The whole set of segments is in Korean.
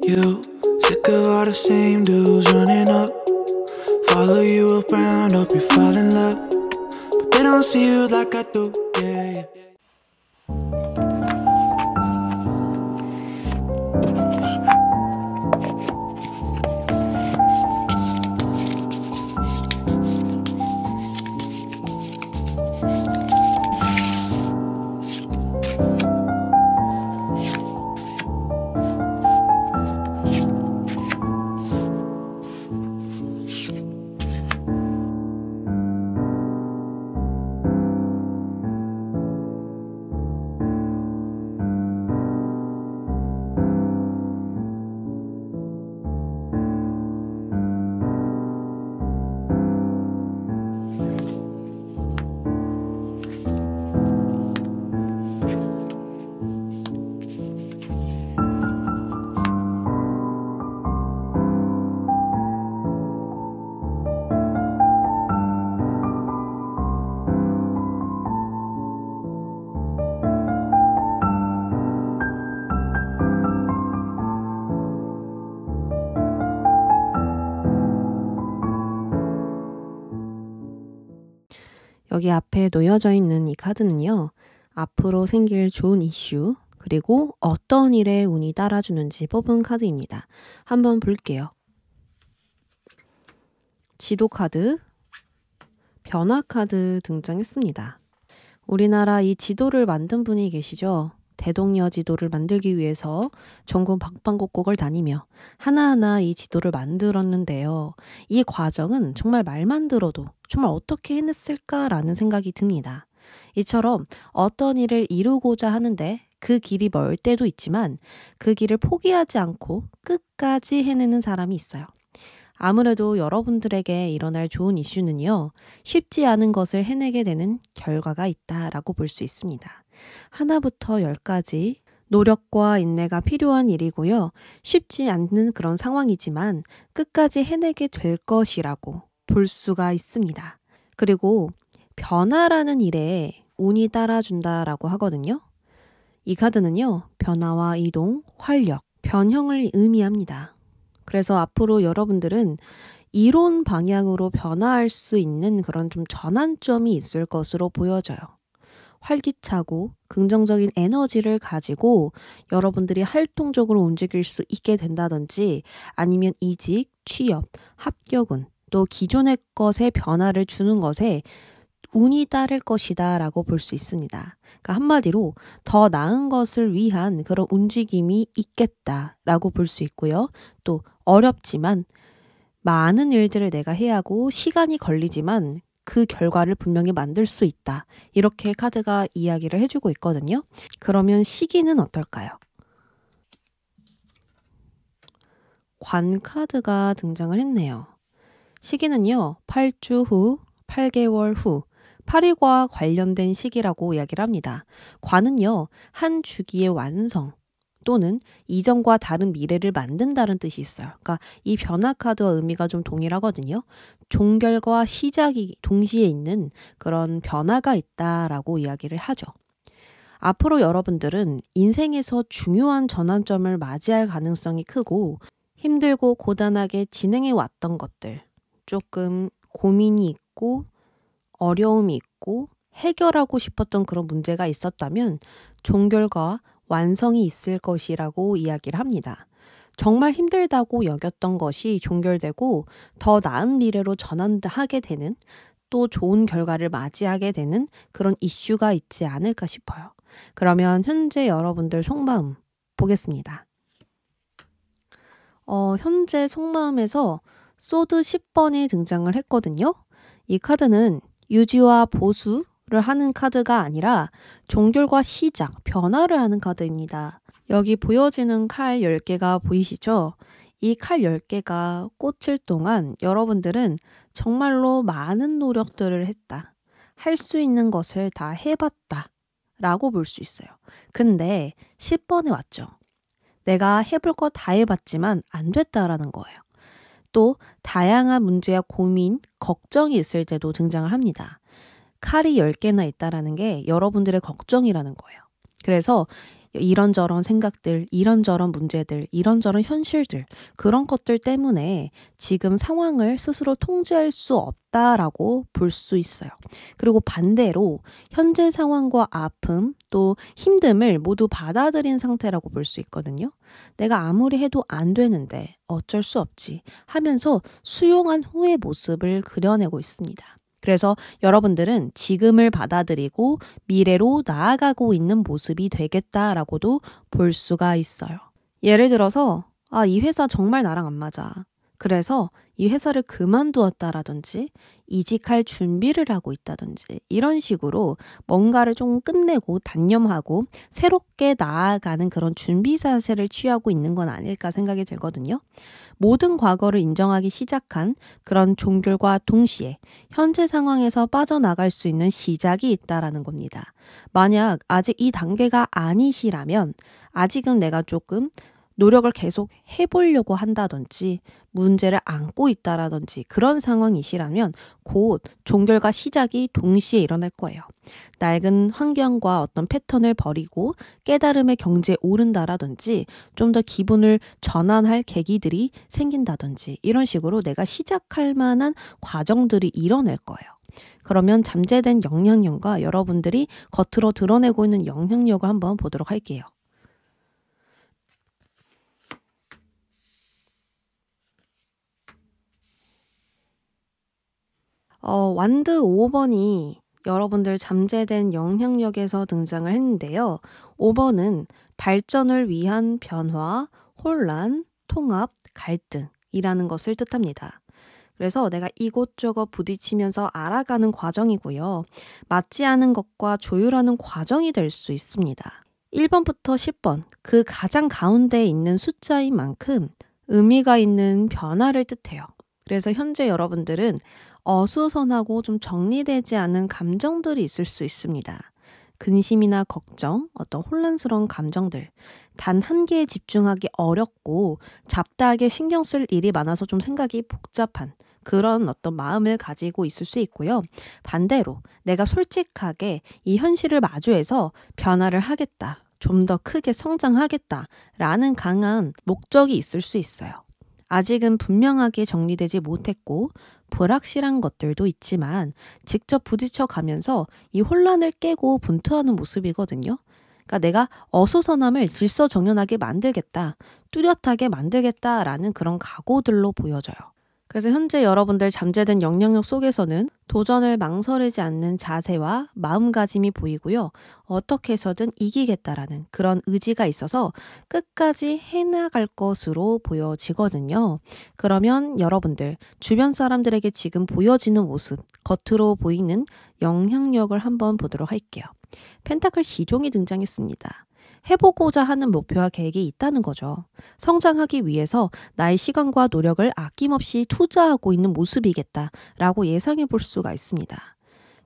you. Sick of all the same dudes running up. Follow you around, hope you fall in love. But they don't see you like I do, yeah. 여기 앞에 놓여져 있는 이 카드는요. 앞으로 생길 좋은 이슈, 그리고 어떤 일에 운이 따라주는지 뽑은 카드입니다. 한번 볼게요. 지도 카드, 변화 카드 등장했습니다. 우리나라 이 지도를 만든 분이 계시죠. 대동여 지도를 만들기 위해서 전국 방방곡곡을 다니며 하나하나 이 지도를 만들었는데요. 이 과정은 정말 말만 들어도 정말 어떻게 해냈을까라는 생각이 듭니다. 이처럼 어떤 일을 이루고자 하는데 그 길이 멀 때도 있지만 그 길을 포기하지 않고 끝까지 해내는 사람이 있어요. 아무래도 여러분들에게 일어날 좋은 이슈는요. 쉽지 않은 것을 해내게 되는 결과가 있다라고 볼 수 있습니다. 하나부터 열까지 노력과 인내가 필요한 일이고요. 쉽지 않는 그런 상황이지만 끝까지 해내게 될 것이라고 볼 수가 있습니다. 그리고 변화라는 일에 운이 따라준다라고 하거든요. 이 카드는요. 변화와 이동, 활력, 변형을 의미합니다. 그래서 앞으로 여러분들은 이론 방향으로 변화할 수 있는 그런 좀 전환점이 있을 것으로 보여져요. 활기차고 긍정적인 에너지를 가지고 여러분들이 활동적으로 움직일 수 있게 된다든지 아니면 이직, 취업, 합격운, 또 기존의 것에 변화를 주는 것에 운이 따를 것이다 라고 볼 수 있습니다. 그러니까 한마디로 더 나은 것을 위한 그런 움직임이 있겠다라고 볼 수 있고요. 또 어렵지만 많은 일들을 내가 해야 하고 시간이 걸리지만 그 결과를 분명히 만들 수 있다. 이렇게 카드가 이야기를 해주고 있거든요. 그러면 시기는 어떨까요? 관 카드가 등장을 했네요. 시기는요. 8주 후, 8개월 후, 8일과 관련된 시기라고 이야기를 합니다. 관은요. 한 주기의 완성 또는 이전과 다른 미래를 만든다는 뜻이 있어요. 그러니까 이 변화 카드와 의미가 좀 동일하거든요. 종결과 시작이 동시에 있는 그런 변화가 있다라고 이야기를 하죠. 앞으로 여러분들은 인생에서 중요한 전환점을 맞이할 가능성이 크고 힘들고 고단하게 진행해 왔던 것들, 조금 고민이 있고 어려움이 있고 해결하고 싶었던 그런 문제가 있었다면 종결과 완성이 있을 것이라고 이야기를 합니다. 정말 힘들다고 여겼던 것이 종결되고 더 나은 미래로 전환하게 되는 또 좋은 결과를 맞이하게 되는 그런 이슈가 있지 않을까 싶어요. 그러면 현재 여러분들 속마음 보겠습니다. 현재 속마음에서 소드 10번이 등장을 했거든요. 이 카드는 유지와 보수를 하는 카드가 아니라 종결과 시작, 변화를 하는 카드입니다. 여기 보여지는 칼 10개가 보이시죠? 이 칼 10개가 꽂힐 동안 여러분들은 정말로 많은 노력들을 했다. 할 수 있는 것을 다 해봤다. 라고 볼 수 있어요. 근데 10번에 왔죠. 내가 해볼 거 다 해봤지만 안 됐다라는 거예요. 또 다양한 문제와 고민, 걱정이 있을 때도 등장을 합니다. 칼이 10개나 있다라는 게 여러분들의 걱정이라는 거예요. 그래서 이런저런 생각들, 이런저런 문제들, 이런저런 현실들, 그런 것들 때문에 지금 상황을 스스로 통제할 수 없다라고 볼 수 있어요. 그리고 반대로 현재 상황과 아픔 또 힘듦을 모두 받아들인 상태라고 볼 수 있거든요. 내가 아무리 해도 안 되는데 어쩔 수 없지 하면서 수용한 후의 모습을 그려내고 있습니다. 그래서 여러분들은 지금을 받아들이고 미래로 나아가고 있는 모습이 되겠다라고도 볼 수가 있어요. 예를 들어서 이 회사 정말 나랑 안 맞아. 그래서 이 회사를 그만두었다라든지 이직할 준비를 하고 있다든지 이런 식으로 뭔가를 좀 끝내고 단념하고 새롭게 나아가는 그런 준비 자세를 취하고 있는 건 아닐까 생각이 들거든요. 모든 과거를 인정하기 시작한 그런 종결과 동시에 현재 상황에서 빠져나갈 수 있는 시작이 있다라는 겁니다. 만약 아직 이 단계가 아니시라면 아직은 내가 조금 노력을 계속 해보려고 한다든지 문제를 안고 있다라든지 그런 상황이시라면 곧 종결과 시작이 동시에 일어날 거예요. 낡은 환경과 어떤 패턴을 버리고 깨달음의 경지에 오른다라든지 좀 더 기분을 전환할 계기들이 생긴다든지 이런 식으로 내가 시작할 만한 과정들이 일어날 거예요. 그러면 잠재된 영향력과 여러분들이 겉으로 드러내고 있는 영향력을 한번 보도록 할게요. 완드 5번이 여러분들 잠재된 영향력에서 등장을 했는데요. 5번은 발전을 위한 변화, 혼란, 통합, 갈등이라는 것을 뜻합니다. 그래서 내가 이곳저곳 부딪히면서 알아가는 과정이고요. 맞지 않은 것과 조율하는 과정이 될 수 있습니다. 1번부터 10번, 그 가장 가운데에 있는 숫자인 만큼 의미가 있는 변화를 뜻해요. 그래서 현재 여러분들은 어수선하고 좀 정리되지 않은 감정들이 있을 수 있습니다. 근심이나 걱정, 어떤 혼란스러운 감정들, 단 한 개에 집중하기 어렵고 잡다하게 신경 쓸 일이 많아서 좀 생각이 복잡한 그런 어떤 마음을 가지고 있을 수 있고요. 반대로 내가 솔직하게 이 현실을 마주해서 변화를 하겠다, 좀 더 크게 성장하겠다라는 강한 목적이 있을 수 있어요. 아직은 분명하게 정리되지 못했고 불확실한 것들도 있지만 직접 부딪혀 가면서 이 혼란을 깨고 분투하는 모습이거든요. 그러니까 내가 어수선함을 질서정연하게 만들겠다, 뚜렷하게 만들겠다라는 그런 각오들로 보여져요. 그래서 현재 여러분들 잠재된 영향력 속에서는 도전을 망설이지 않는 자세와 마음가짐이 보이고요. 어떻게 해서든 이기겠다라는 그런 의지가 있어서 끝까지 해나갈 것으로 보여지거든요. 그러면 여러분들 주변 사람들에게 지금 보여지는 모습, 겉으로 보이는 영향력을 한번 보도록 할게요. 펜타클 시종이 등장했습니다. 해보고자 하는 목표와 계획이 있다는 거죠. 성장하기 위해서 나의 시간과 노력을 아낌없이 투자하고 있는 모습이겠다라고 예상해 볼 수가 있습니다.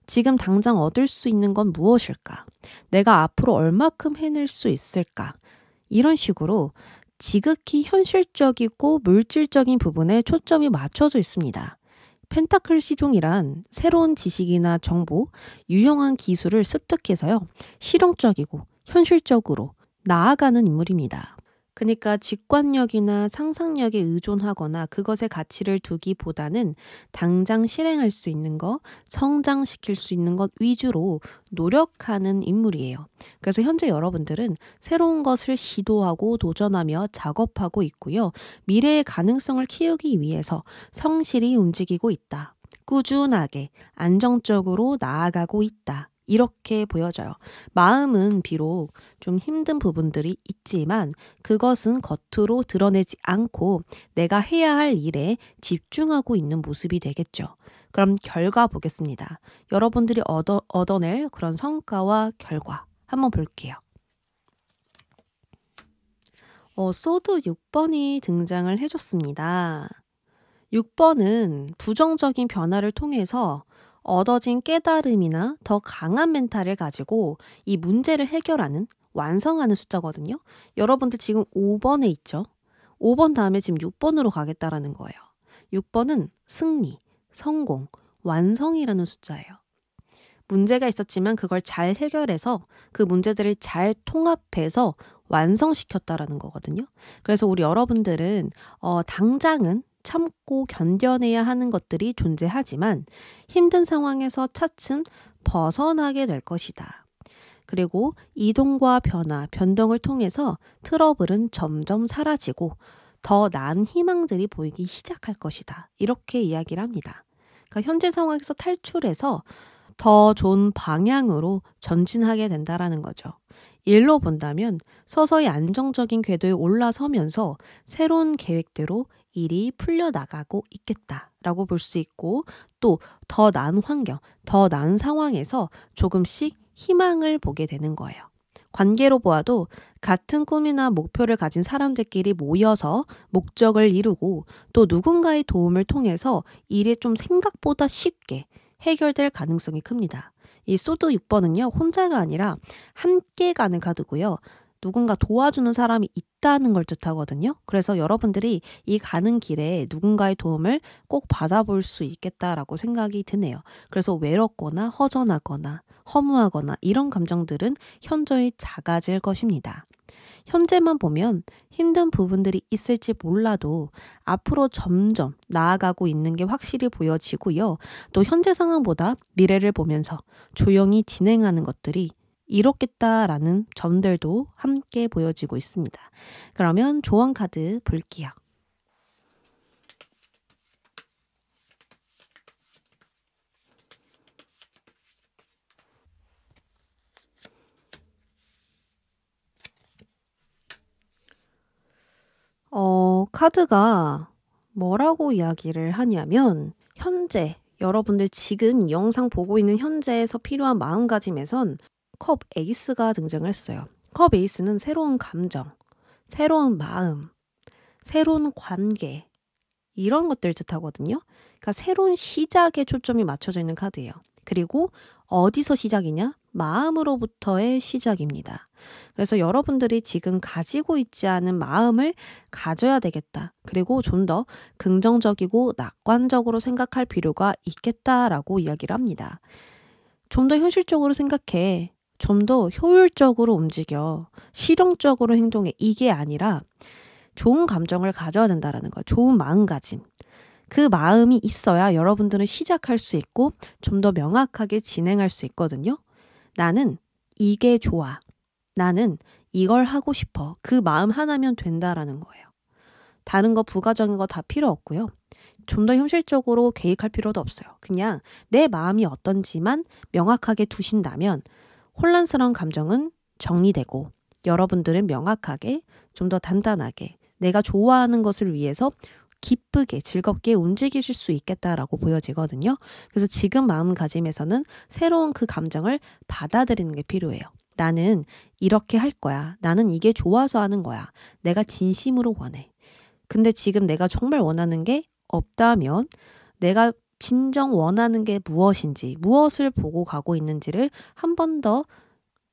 지금 당장 얻을 수 있는 건 무엇일까? 내가 앞으로 얼마큼 해낼 수 있을까? 이런 식으로 지극히 현실적이고 물질적인 부분에 초점이 맞춰져 있습니다. 펜타클 시종이란 새로운 지식이나 정보, 유용한 기술을 습득해서요. 실용적이고 현실적으로 나아가는 인물입니다. 그러니까 직관력이나 상상력에 의존하거나 그것에 가치를 두기보다는 당장 실행할 수 있는 것, 성장시킬 수 있는 것 위주로 노력하는 인물이에요. 그래서 현재 여러분들은 새로운 것을 시도하고 도전하며 작업하고 있고요. 미래의 가능성을 키우기 위해서 성실히 움직이고 있다. 꾸준하게 안정적으로 나아가고 있다. 이렇게 보여져요. 마음은 비록 좀 힘든 부분들이 있지만 그것은 겉으로 드러내지 않고 내가 해야 할 일에 집중하고 있는 모습이 되겠죠. 그럼 결과 보겠습니다. 여러분들이 얻어낼 그런 성과와 결과 한번 볼게요. 소드 6번이 등장을 해줬습니다. 6번은 부정적인 변화를 통해서 얻어진 깨달음이나 더 강한 멘탈을 가지고 이 문제를 해결하는, 완성하는 숫자거든요. 여러분들 지금 5번에 있죠? 5번 다음에 지금 6번으로 가겠다라는 거예요. 6번은 승리, 성공, 완성이라는 숫자예요. 문제가 있었지만 그걸 잘 해결해서 그 문제들을 잘 통합해서 완성시켰다라는 거거든요. 그래서 우리 여러분들은 당장은 참고 견뎌내야 하는 것들이 존재하지만 힘든 상황에서 차츰 벗어나게 될 것이다. 그리고 이동과 변화, 변동을 통해서 트러블은 점점 사라지고 더 나은 희망들이 보이기 시작할 것이다. 이렇게 이야기를 합니다. 그러니까 현재 상황에서 탈출해서 더 좋은 방향으로 전진하게 된다라는 거죠. 일로 본다면 서서히 안정적인 궤도에 올라서면서 새로운 계획대로 일이 풀려나가고 있겠다라고 볼 수 있고 또 더 나은 환경, 더 나은 상황에서 조금씩 희망을 보게 되는 거예요. 관계로 보아도 같은 꿈이나 목표를 가진 사람들끼리 모여서 목적을 이루고 또 누군가의 도움을 통해서 일이 좀 생각보다 쉽게 해결될 가능성이 큽니다. 이 소드 6번은요. 혼자가 아니라 함께 가는 카드고요. 누군가 도와주는 사람이 있다는 걸 뜻하거든요. 그래서 여러분들이 이 가는 길에 누군가의 도움을 꼭 받아볼 수 있겠다라고 생각이 드네요. 그래서 외롭거나 허전하거나 허무하거나 이런 감정들은 현저히 작아질 것입니다. 현재만 보면 힘든 부분들이 있을지 몰라도 앞으로 점점 나아가고 있는 게 확실히 보여지고요. 또 현재 상황보다 미래를 보면서 조용히 진행하는 것들이 이롭겠다라는 점들도 함께 보여지고 있습니다. 그러면 조언 카드 볼게요. 카드가 뭐라고 이야기를 하냐면 현재 여러분들 지금 이 영상 보고 있는 현재에서 필요한 마음가짐에선 컵 에이스가 등장을 했어요. 컵 에이스는 새로운 감정, 새로운 마음, 새로운 관계 이런 것들 뜻하거든요. 그러니까 새로운 시작에 초점이 맞춰져 있는 카드예요. 그리고 어디서 시작이냐? 마음으로부터의 시작입니다. 그래서 여러분들이 지금 가지고 있지 않은 마음을 가져야 되겠다. 그리고 좀 더 긍정적이고 낙관적으로 생각할 필요가 있겠다라고 이야기를 합니다. 좀 더 현실적으로 생각해. 좀 더 효율적으로 움직여. 실용적으로 행동해. 이게 아니라 좋은 감정을 가져야 된다는 거예요. 좋은 마음가짐. 그 마음이 있어야 여러분들은 시작할 수 있고 좀 더 명확하게 진행할 수 있거든요. 나는 이게 좋아. 나는 이걸 하고 싶어. 그 마음 하나면 된다라는 거예요. 다른 거 부가적인 거 다 필요 없고요. 좀 더 현실적으로 계획할 필요도 없어요. 그냥 내 마음이 어떤지만 명확하게 두신다면 혼란스러운 감정은 정리되고 여러분들은 명확하게 좀 더 단단하게 내가 좋아하는 것을 위해서 기쁘게 즐겁게 움직이실 수 있겠다라고 보여지거든요. 그래서 지금 마음가짐에서는 새로운 그 감정을 받아들이는 게 필요해요. 나는 이렇게 할 거야. 나는 이게 좋아서 하는 거야. 내가 진심으로 원해. 근데 지금 내가 정말 원하는 게 없다면 내가 진정 원하는 게 무엇인지, 무엇을 보고 가고 있는지를 한 번 더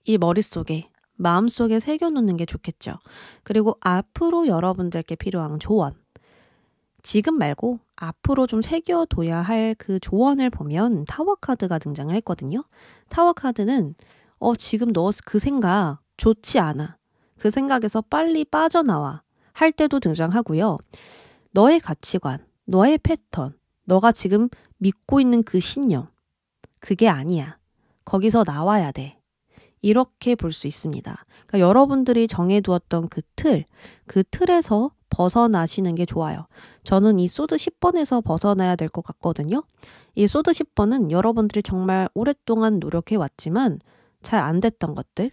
이 머릿속에, 마음속에 새겨놓는 게 좋겠죠. 그리고 앞으로 여러분들께 필요한 조언. 지금 말고 앞으로 좀 새겨둬야 할 그 조언을 보면 타워 카드가 등장을 했거든요. 타워 카드는 지금 너 그 생각 좋지 않아. 그 생각에서 빨리 빠져나와 할 때도 등장하고요. 너의 가치관, 너의 패턴, 너가 지금 믿고 있는 그 신념, 그게 아니야. 거기서 나와야 돼. 이렇게 볼 수 있습니다. 그러니까 여러분들이 정해두었던 그 틀에서 벗어나시는 게 좋아요. 저는 이 소드 10번에서 벗어나야 될 것 같거든요. 이 소드 10번은 여러분들이 정말 오랫동안 노력해왔지만 잘 안 됐던 것들,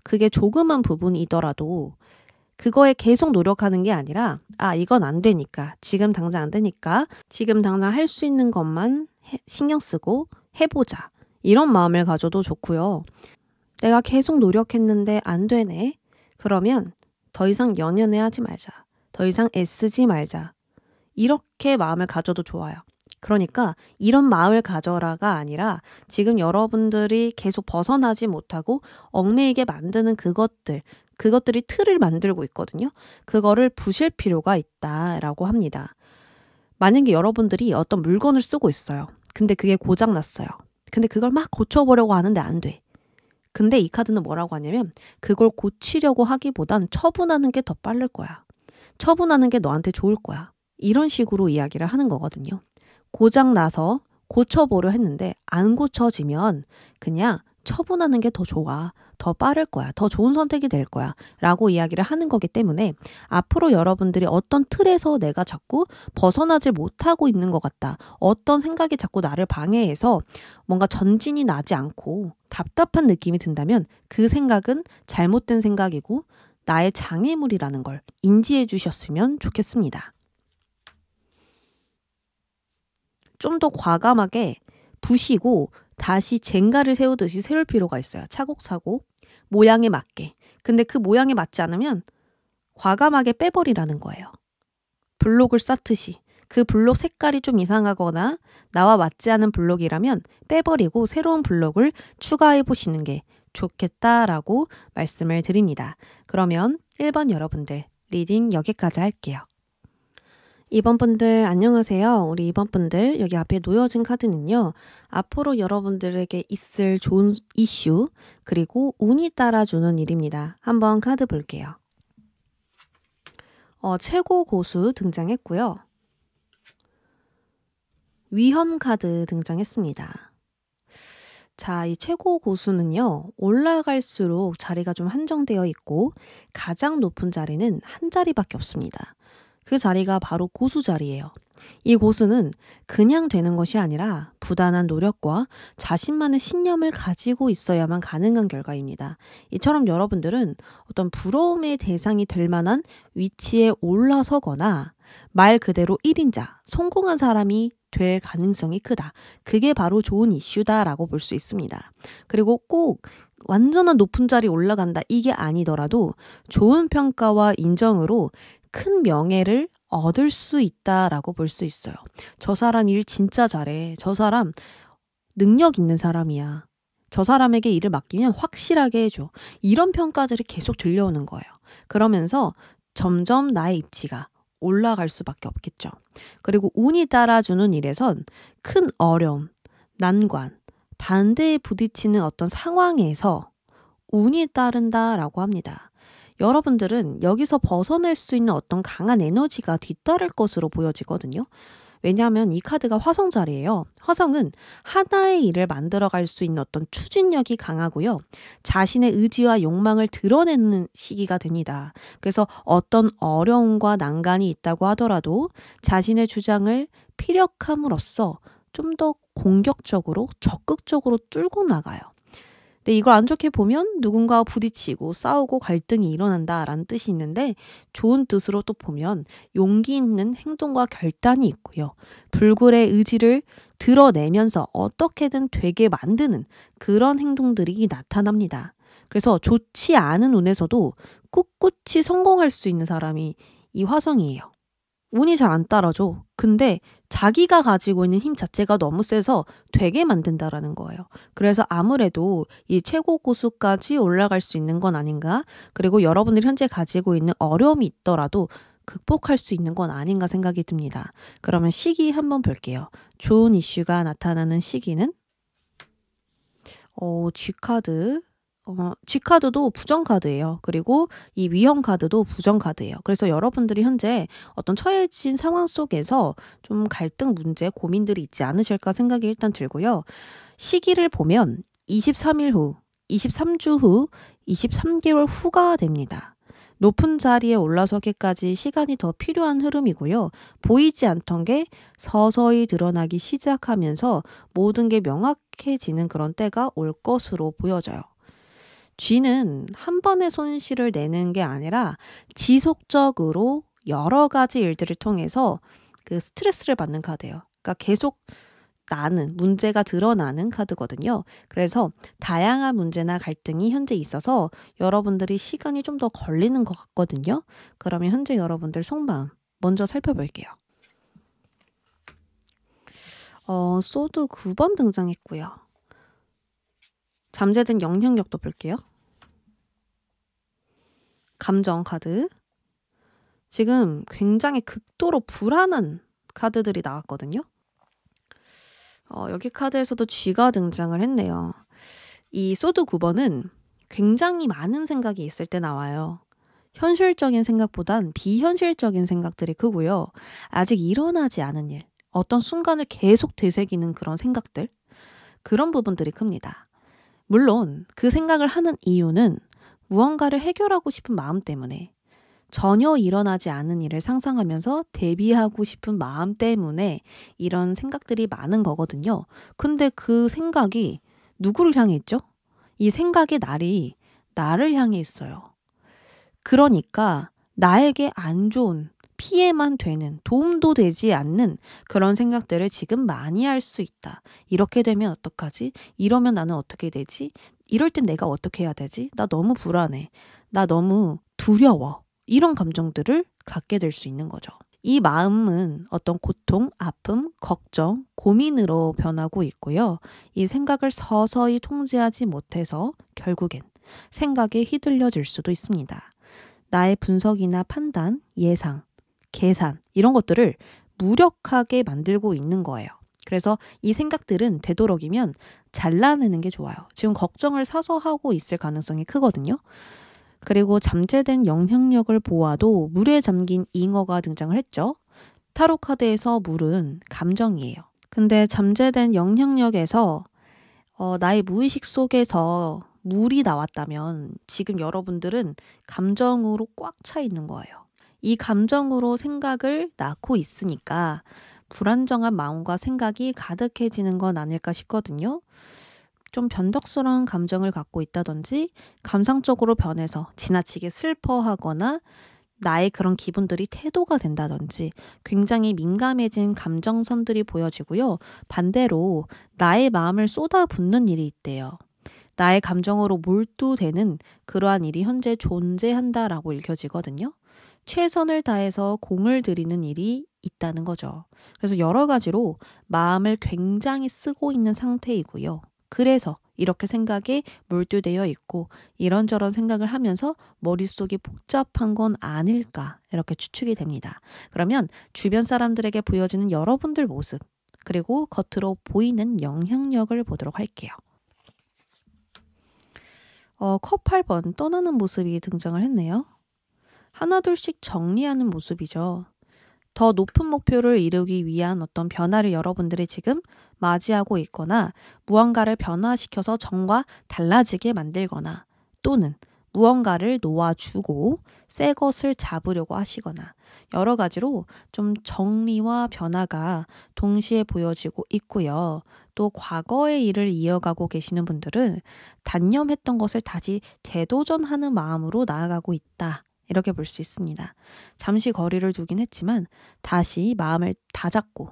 그게 조그만 부분이더라도 그거에 계속 노력하는 게 아니라 이건 안 되니까, 지금 당장 안 되니까 지금 당장 할 수 있는 것만 신경 쓰고 해보자. 이런 마음을 가져도 좋고요. 내가 계속 노력했는데 안 되네. 그러면 더 이상 연연해하지 말자. 더 이상 애쓰지 말자. 이렇게 마음을 가져도 좋아요. 그러니까 이런 마음을 가져라가 아니라 지금 여러분들이 계속 벗어나지 못하고 얽매이게 만드는 그것들이 틀을 만들고 있거든요. 그거를 부실 필요가 있다라고 합니다. 만약에 여러분들이 어떤 물건을 쓰고 있어요. 근데 그게 고장났어요. 근데 그걸 막 고쳐보려고 하는데 안 돼. 근데 이 카드는 뭐라고 하냐면 그걸 고치려고 하기보단 처분하는 게 더 빠를 거야. 처분하는 게 너한테 좋을 거야. 이런 식으로 이야기를 하는 거거든요. 고장 나서 고쳐보려 했는데 안 고쳐지면 그냥 처분하는 게 더 좋아. 더 빠를 거야. 더 좋은 선택이 될 거야. 라고 이야기를 하는 거기 때문에 앞으로 여러분들이 어떤 틀에서 내가 자꾸 벗어나질 못하고 있는 것 같다. 어떤 생각이 자꾸 나를 방해해서 뭔가 전진이 나지 않고 답답한 느낌이 든다면 그 생각은 잘못된 생각이고 나의 장애물이라는 걸 인지해 주셨으면 좋겠습니다. 좀 더 과감하게 부시고 다시 젠가를 세우듯이 세울 필요가 있어요. 차곡차곡 모양에 맞게. 근데 그 모양에 맞지 않으면 과감하게 빼버리라는 거예요. 블록을 쌓듯이 그 블록 색깔이 좀 이상하거나 나와 맞지 않은 블록이라면 빼버리고 새로운 블록을 추가해 보시는 게 좋겠다라고 말씀을 드립니다. 그러면 1번 여러분들 리딩 여기까지 할게요. 2번 분들 안녕하세요. 우리 2번 분들 여기 앞에 놓여진 카드는요. 앞으로 여러분들에게 있을 좋은 이슈 그리고 운이 따라주는 일입니다. 한번 카드 볼게요. 최고 고수 등장했고요. 위험 카드 등장했습니다. 자, 이 최고 고수는요. 올라갈수록 자리가 좀 한정되어 있고 가장 높은 자리는 한 자리밖에 없습니다. 그 자리가 바로 고수 자리예요. 이 고수는 그냥 되는 것이 아니라 부단한 노력과 자신만의 신념을 가지고 있어야만 가능한 결과입니다. 이처럼 여러분들은 어떤 부러움의 대상이 될 만한 위치에 올라서거나 말 그대로 1인자, 성공한 사람이 될 가능성이 크다. 그게 바로 좋은 이슈다라고 볼 수 있습니다. 그리고 꼭 완전한 높은 자리에 올라간다 이게 아니더라도 좋은 평가와 인정으로 큰 명예를 얻을 수 있다라고 볼 수 있어요. 저 사람 일 진짜 잘해. 저 사람 능력 있는 사람이야. 저 사람에게 일을 맡기면 확실하게 해줘. 이런 평가들이 계속 들려오는 거예요. 그러면서 점점 나의 입지가 올라갈 수밖에 없겠죠. 그리고 운이 따라주는 일에선 큰 어려움, 난관, 반대에 부딪히는 어떤 상황에서 운이 따른다라고 합니다. 여러분들은 여기서 벗어날 수 있는 어떤 강한 에너지가 뒤따를 것으로 보여지거든요. 왜냐하면 이 카드가 화성 자리예요. 화성은 하나의 일을 만들어갈 수 있는 어떤 추진력이 강하고요. 자신의 의지와 욕망을 드러내는 시기가 됩니다. 그래서 어떤 어려움과 난간이 있다고 하더라도 자신의 주장을 피력함으로써 좀 더 공격적으로 적극적으로 뚫고 나가요. 근데 이걸 안 좋게 보면 누군가와 부딪히고 싸우고 갈등이 일어난다라는 뜻이 있는데 좋은 뜻으로 또 보면 용기 있는 행동과 결단이 있고요. 불굴의 의지를 드러내면서 어떻게든 되게 만드는 그런 행동들이 나타납니다. 그래서 좋지 않은 운에서도 꿋꿋이 성공할 수 있는 사람이 이 화성이에요. 운이 잘 안 따라줘. 근데 자기가 가지고 있는 힘 자체가 너무 세서 되게 만든다라는 거예요. 그래서 아무래도 이 최고 고수까지 올라갈 수 있는 건 아닌가? 그리고 여러분들이 현재 가지고 있는 어려움이 있더라도 극복할 수 있는 건 아닌가 생각이 듭니다. 그러면 시기 한번 볼게요. 좋은 이슈가 나타나는 시기는 G카드. G카드도 부정카드예요. 그리고 이 위험 카드도 부정카드예요. 그래서 여러분들이 현재 어떤 처해진 상황 속에서 좀 갈등 문제, 고민들이 있지 않으실까 생각이 일단 들고요. 시기를 보면 23일 후, 23주 후, 23개월 후가 됩니다. 높은 자리에 올라서기까지 시간이 더 필요한 흐름이고요. 보이지 않던 게 서서히 드러나기 시작하면서 모든 게 명확해지는 그런 때가 올 것으로 보여져요. G는 한 번의 손실을 내는 게 아니라 지속적으로 여러 가지 일들을 통해서 그 스트레스를 받는 카드예요. 그러니까 계속 문제가 드러나는 카드거든요. 그래서 다양한 문제나 갈등이 현재 있어서 여러분들이 시간이 좀 더 걸리는 것 같거든요. 그러면 현재 여러분들 속마음 먼저 살펴볼게요. 소드 9번 등장했고요. 잠재된 영향력도 볼게요. 감정 카드. 지금 굉장히 극도로 불안한 카드들이 나왔거든요. 여기 카드에서도 쥐가 등장을 했네요. 이 소드 9번은 굉장히 많은 생각이 있을 때 나와요. 현실적인 생각보단 비현실적인 생각들이 크고요. 아직 일어나지 않은 일, 어떤 순간을 계속 되새기는 그런 생각들, 그런 부분들이 큽니다. 물론 그 생각을 하는 이유는 무언가를 해결하고 싶은 마음 때문에, 전혀 일어나지 않은 일을 상상하면서 대비하고 싶은 마음 때문에 이런 생각들이 많은 거거든요. 근데 그 생각이 누구를 향해 있죠? 이 생각의 날이 나를 향해 있어요. 그러니까 나에게 안 좋은, 피해만 되는, 도움도 되지 않는 그런 생각들을 지금 많이 할 수 있다. 이렇게 되면 어떡하지? 이러면 나는 어떻게 되지? 이럴 땐 내가 어떻게 해야 되지? 나 너무 불안해. 나 너무 두려워. 이런 감정들을 갖게 될 수 있는 거죠. 이 마음은 어떤 고통, 아픔, 걱정, 고민으로 변하고 있고요. 이 생각을 서서히 통제하지 못해서 결국엔 생각에 휘둘려질 수도 있습니다. 나의 분석이나 판단, 예상, 계산 이런 것들을 무력하게 만들고 있는 거예요. 그래서 이 생각들은 되도록이면 잘라내는 게 좋아요. 지금 걱정을 사서 하고 있을 가능성이 크거든요. 그리고 잠재된 영향력을 보아도 물에 잠긴 잉어가 등장을 했죠. 타로 카드에서 물은 감정이에요. 근데 잠재된 영향력에서 나의 무의식 속에서 물이 나왔다면 지금 여러분들은 감정으로 꽉 차 있는 거예요. 이 감정으로 생각을 낳고 있으니까 불안정한 마음과 생각이 가득해지는 건 아닐까 싶거든요. 좀 변덕스러운 감정을 갖고 있다든지 감상적으로 변해서 지나치게 슬퍼하거나 나의 그런 기분들이 태도가 된다든지 굉장히 민감해진 감정선들이 보여지고요. 반대로 나의 마음을 쏟아붓는 일이 있대요. 나의 감정으로 몰두되는 그러한 일이 현재 존재한다라고 읽혀지거든요. 최선을 다해서 공을 들이는 일이 있다는 거죠. 그래서 여러 가지로 마음을 굉장히 쓰고 있는 상태이고요. 그래서 이렇게 생각에 몰두되어 있고 이런저런 생각을 하면서 머릿속이 복잡한 건 아닐까 이렇게 추측이 됩니다. 그러면 주변 사람들에게 보여지는 여러분들 모습 그리고 겉으로 보이는 영향력을 보도록 할게요. 컵 8번 떠나는 모습이 등장을 했네요. 하나둘씩 정리하는 모습이죠. 더 높은 목표를 이루기 위한 어떤 변화를 여러분들이 지금 맞이하고 있거나 무언가를 변화시켜서 전과 달라지게 만들거나 또는 무언가를 놓아주고 새 것을 잡으려고 하시거나 여러 가지로 좀 정리와 변화가 동시에 보여지고 있고요. 또 과거의 일을 이어가고 계시는 분들은 단념했던 것을 다시 재도전하는 마음으로 나아가고 있다. 이렇게 볼 수 있습니다. 잠시 거리를 두긴 했지만 다시 마음을 다잡고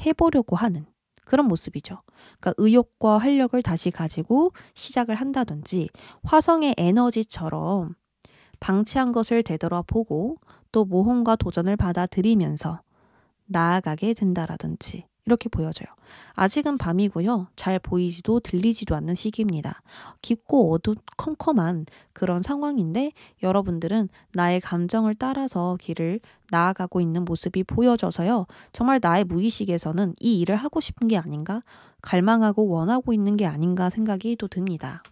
해보려고 하는 그런 모습이죠. 그러니까 의욕과 활력을 다시 가지고 시작을 한다든지 화성의 에너지처럼 방치한 것을 되돌아보고 또 모험과 도전을 받아들이면서 나아가게 된다라든지 이렇게 보여져요. 아직은 밤이고요. 잘 보이지도 들리지도 않는 시기입니다. 깊고 어두컴컴한 그런 상황인데 여러분들은 나의 감정을 따라서 길을 나아가고 있는 모습이 보여져서요. 정말 나의 무의식에서는 이 일을 하고 싶은 게 아닌가? 갈망하고 원하고 있는 게 아닌가 생각이 또 듭니다.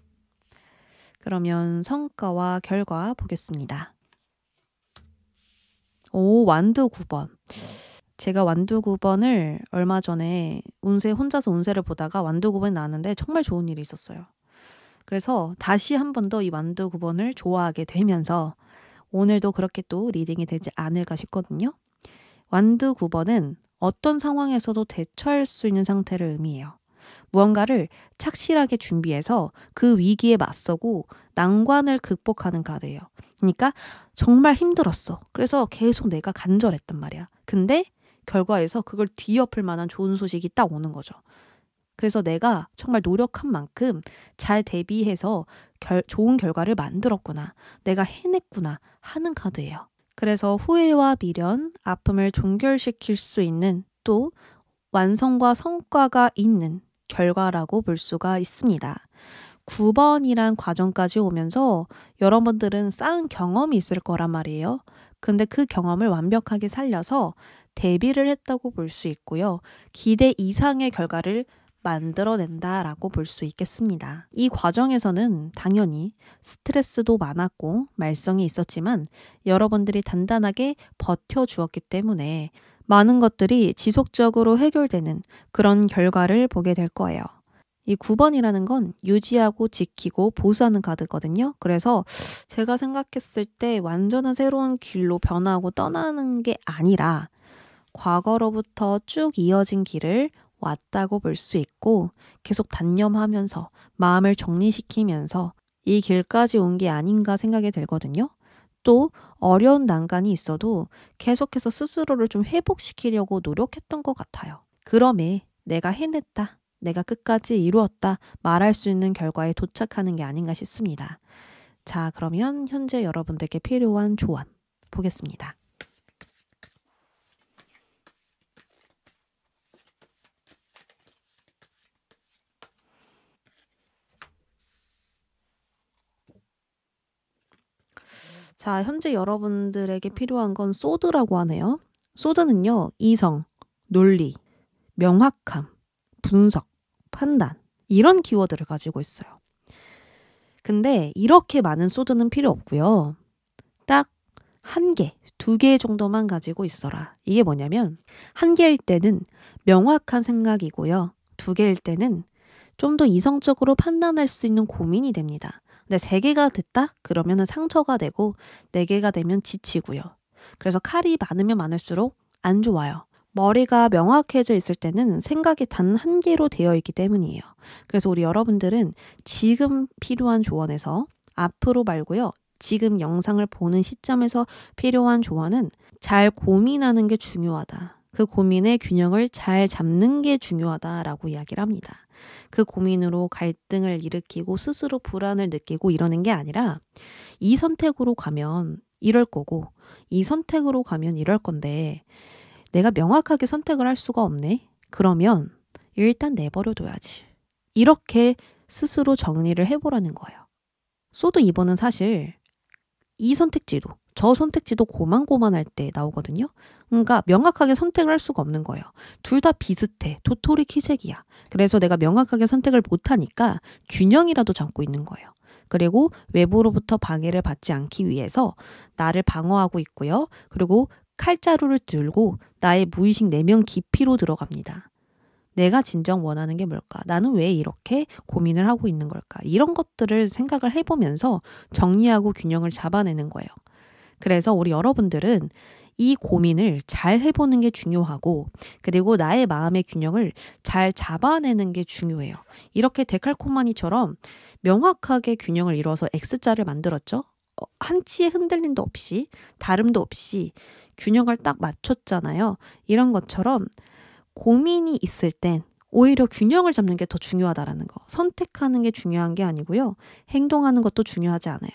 그러면 성과와 결과 보겠습니다. 완드 9번. 제가 완두 9번을 얼마 전에 혼자서 운세를 보다가 완두 9번이 나왔는데 정말 좋은 일이 있었어요. 그래서 다시 한 번 더 이 완두 9번을 좋아하게 되면서 오늘도 그렇게 또 리딩이 되지 않을까 싶거든요. 완두 9번은 어떤 상황에서도 대처할 수 있는 상태를 의미해요. 무언가를 착실하게 준비해서 그 위기에 맞서고 난관을 극복하는 카드예요. 그러니까 정말 힘들었어. 그래서 계속 내가 간절했단 말이야. 근데 결과에서 그걸 뒤엎을 만한 좋은 소식이 딱 오는 거죠. 그래서 내가 정말 노력한 만큼 잘 대비해서 좋은 결과를 만들었구나. 내가 해냈구나 하는 카드예요. 그래서 후회와 미련, 아픔을 종결시킬 수 있는 또 완성과 성과가 있는 결과라고 볼 수가 있습니다. 9번이란 과정까지 오면서 여러분들은 쌓은 경험이 있을 거란 말이에요. 근데 그 경험을 완벽하게 살려서 대비를 했다고 볼 수 있고요. 기대 이상의 결과를 만들어낸다라고 볼 수 있겠습니다. 이 과정에서는 당연히 스트레스도 많았고 말썽이 있었지만 여러분들이 단단하게 버텨주었기 때문에 많은 것들이 지속적으로 해결되는 그런 결과를 보게 될 거예요. 이 9번이라는 건 유지하고 지키고 보수하는 카드거든요. 그래서 제가 생각했을 때 완전한 새로운 길로 변화하고 떠나는 게 아니라 과거로부터 쭉 이어진 길을 왔다고 볼 수 있고 계속 단념하면서 마음을 정리시키면서 이 길까지 온 게 아닌가 생각이 들거든요. 또 어려운 난간이 있어도 계속해서 스스로를 좀 회복시키려고 노력했던 것 같아요. 그럼에 내가 해냈다, 내가 끝까지 이루었다 말할 수 있는 결과에 도착하는 게 아닌가 싶습니다. 자, 그러면 현재 여러분들께 필요한 조언 보겠습니다. 자, 현재 여러분들에게 필요한 건 소드라고 하네요. 소드는요, 이성, 논리, 명확함, 분석, 판단 이런 키워드를 가지고 있어요. 근데 이렇게 많은 소드는 필요 없고요. 딱 한 개, 2개 정도만 가지고 있어라. 이게 뭐냐면 한 개일 때는 명확한 생각이고요. 2개일 때는 좀 더 이성적으로 판단할 수 있는 고민이 됩니다. 근데 3개가 됐다? 그러면 상처가 되고 4개가 되면 지치고요. 그래서 칼이 많으면 많을수록 안 좋아요. 머리가 명확해져 있을 때는 생각이 단 한 개로 되어 있기 때문이에요. 그래서 우리 여러분들은 지금 필요한 조언에서 앞으로 말고요. 지금 영상을 보는 시점에서 필요한 조언은 잘 고민하는 게 중요하다. 그 고민의 균형을 잘 잡는 게 중요하다라고 이야기를 합니다. 그 고민으로 갈등을 일으키고 스스로 불안을 느끼고 이러는 게 아니라 이 선택으로 가면 이럴 거고 이 선택으로 가면 이럴 건데 내가 명확하게 선택을 할 수가 없네. 그러면 일단 내버려둬야지. 이렇게 스스로 정리를 해보라는 거예요. 소드 2번은 사실 이 선택지도 저 선택지도 고만고만할 때 나오거든요. 그러니까 명확하게 선택을 할 수가 없는 거예요. 둘 다 비슷해. 도토리 키재기야. 그래서 내가 명확하게 선택을 못하니까 균형이라도 잡고 있는 거예요. 그리고 외부로부터 방해를 받지 않기 위해서 나를 방어하고 있고요. 그리고 칼자루를 들고 나의 무의식 내면 깊이로 들어갑니다. 내가 진정 원하는 게 뭘까? 나는 왜 이렇게 고민을 하고 있는 걸까? 이런 것들을 생각을 해보면서 정리하고 균형을 잡아내는 거예요. 그래서 우리 여러분들은 이 고민을 잘 해보는 게 중요하고 그리고 나의 마음의 균형을 잘 잡아내는 게 중요해요. 이렇게 데칼코마니처럼 명확하게 균형을 이루어서 X자를 만들었죠. 한치의 흔들림도 없이 다름도 없이 균형을 딱 맞췄잖아요. 이런 것처럼 고민이 있을 땐 오히려 균형을 잡는 게 더 중요하다라는 거. 선택하는 게 중요한 게 아니고요. 행동하는 것도 중요하지 않아요.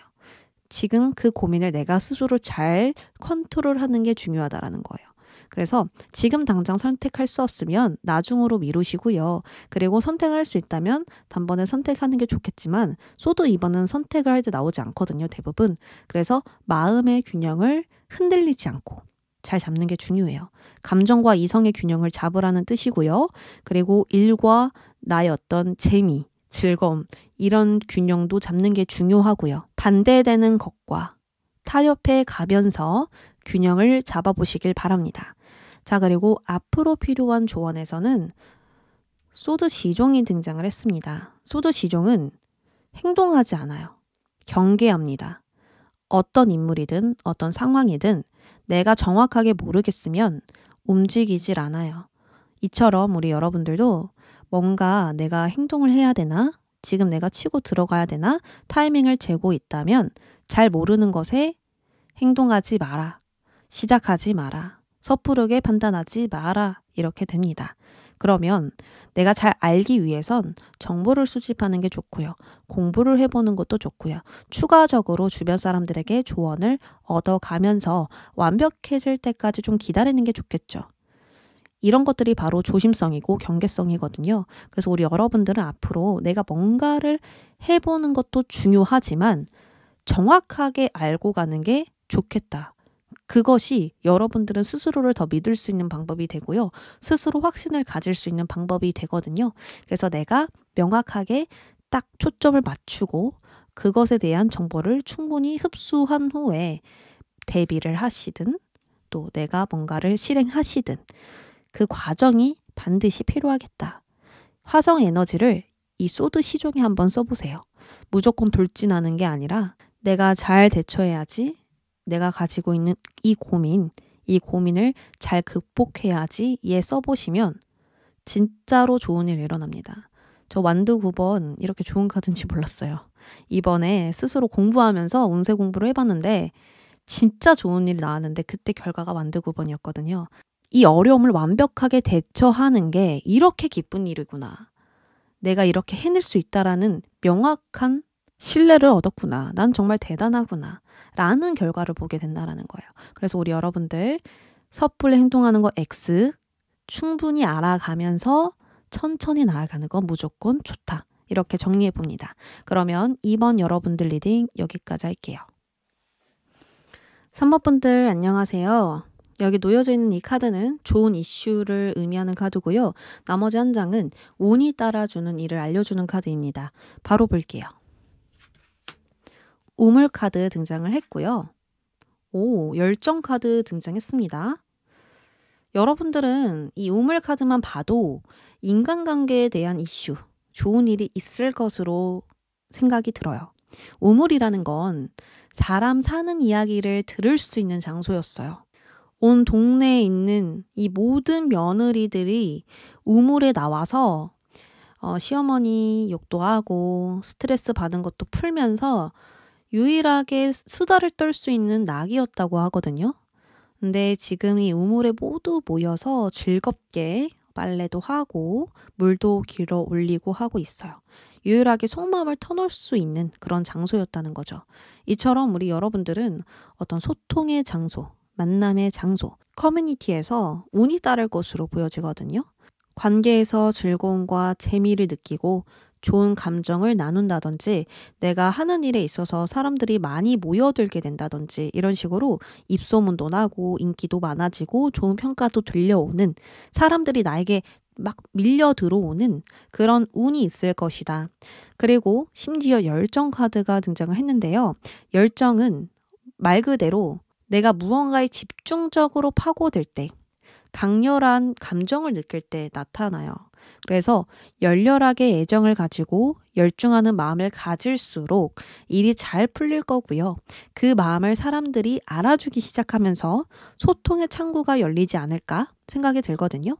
지금 그 고민을 내가 스스로 잘 컨트롤하는 게 중요하다라는 거예요. 그래서 지금 당장 선택할 수 없으면 나중으로 미루시고요. 그리고 선택을 할 수 있다면 단번에 선택하는 게 좋겠지만 소드 2번은 선택을 할 때 나오지 않거든요. 대부분. 그래서 마음의 균형을 흔들리지 않고 잘 잡는 게 중요해요. 감정과 이성의 균형을 잡으라는 뜻이고요. 그리고 일과 나의 어떤 재미, 즐거움 이런 균형도 잡는 게 중요하고요. 반대되는 것과 타협해 가면서 균형을 잡아보시길 바랍니다. 자, 그리고 앞으로 필요한 조언에서는 소드 시종이 등장을 했습니다. 소드 시종은 행동하지 않아요. 경계합니다. 어떤 인물이든 어떤 상황이든 내가 정확하게 모르겠으면 움직이질 않아요. 이처럼 우리 여러분들도 뭔가 내가 행동을 해야 되나? 지금 내가 치고 들어가야 되나? 타이밍을 재고 있다면 잘 모르는 것에 행동하지 마라. 시작하지 마라. 섣부르게 판단하지 마라. 이렇게 됩니다. 그러면 내가 잘 알기 위해선 정보를 수집하는 게 좋고요. 공부를 해보는 것도 좋고요. 추가적으로 주변 사람들에게 조언을 얻어가면서 완벽해질 때까지 좀 기다리는 게 좋겠죠. 이런 것들이 바로 조심성이고 경계성이거든요. 그래서 우리 여러분들은 앞으로 내가 뭔가를 해보는 것도 중요하지만 정확하게 알고 가는 게 좋겠다. 그것이 여러분들은 스스로를 더 믿을 수 있는 방법이 되고요. 스스로 확신을 가질 수 있는 방법이 되거든요. 그래서 내가 명확하게 딱 초점을 맞추고 그것에 대한 정보를 충분히 흡수한 후에 대비를 하시든 또 내가 뭔가를 실행하시든 그 과정이 반드시 필요하겠다. 화성 에너지를 이 소드 시종에 한번 써보세요. 무조건 돌진하는 게 아니라 내가 잘 대처해야지, 내가 가지고 있는 이 고민을 잘 극복해야지에 써보시면 진짜로 좋은 일 일어납니다. 저 완두 9번 이렇게 좋은 카드인지 몰랐어요. 이번에 스스로 공부하면서 운세 공부를 해봤는데 진짜 좋은 일 나왔는데 그때 결과가 완두 9번이었거든요. 이 어려움을 완벽하게 대처하는 게 이렇게 기쁜 일이구나. 내가 이렇게 해낼 수 있다라는 명확한 신뢰를 얻었구나. 난 정말 대단하구나. 라는 결과를 보게 된다라는 거예요. 그래서 우리 여러분들 섣불리 행동하는 거 X 충분히 알아가면서 천천히 나아가는 건 무조건 좋다. 이렇게 정리해 봅니다. 그러면 2번 여러분들 리딩 여기까지 할게요. 3번 분들 안녕하세요. 여기 놓여져 있는 이 카드는 좋은 이슈를 의미하는 카드고요. 나머지 한 장은 운이 따라주는 일을 알려주는 카드입니다. 바로 볼게요. 우물 카드 등장을 했고요. 열정 카드 등장했습니다. 여러분들은 이 우물 카드만 봐도 인간관계에 대한 이슈, 좋은 일이 있을 것으로 생각이 들어요. 우물이라는 건 사람 사는 이야기를 들을 수 있는 장소였어요. 온 동네에 있는 이 모든 며느리들이 우물에 나와서 시어머니 욕도 하고 스트레스 받은 것도 풀면서 유일하게 수다를 떨 수 있는 낙이었다고 하거든요. 근데 지금 이 우물에 모두 모여서 즐겁게 빨래도 하고 물도 길어 올리고 하고 있어요. 유일하게 속마음을 터놓을 수 있는 그런 장소였다는 거죠. 이처럼 우리 여러분들은 어떤 소통의 장소, 만남의 장소, 커뮤니티에서 운이 따를 것으로 보여지거든요. 관계에서 즐거움과 재미를 느끼고 좋은 감정을 나눈다든지 내가 하는 일에 있어서 사람들이 많이 모여들게 된다든지 이런 식으로 입소문도 나고 인기도 많아지고 좋은 평가도 들려오는 사람들이 나에게 막 밀려 들어오는 그런 운이 있을 것이다. 그리고 심지어 열정 카드가 등장을 했는데요. 열정은 말 그대로 내가 무언가에 집중적으로 파고들 때 강렬한 감정을 느낄 때 나타나요. 그래서 열렬하게 애정을 가지고 열중하는 마음을 가질수록 일이 잘 풀릴 거고요. 그 마음을 사람들이 알아주기 시작하면서 소통의 창구가 열리지 않을까 생각이 들거든요.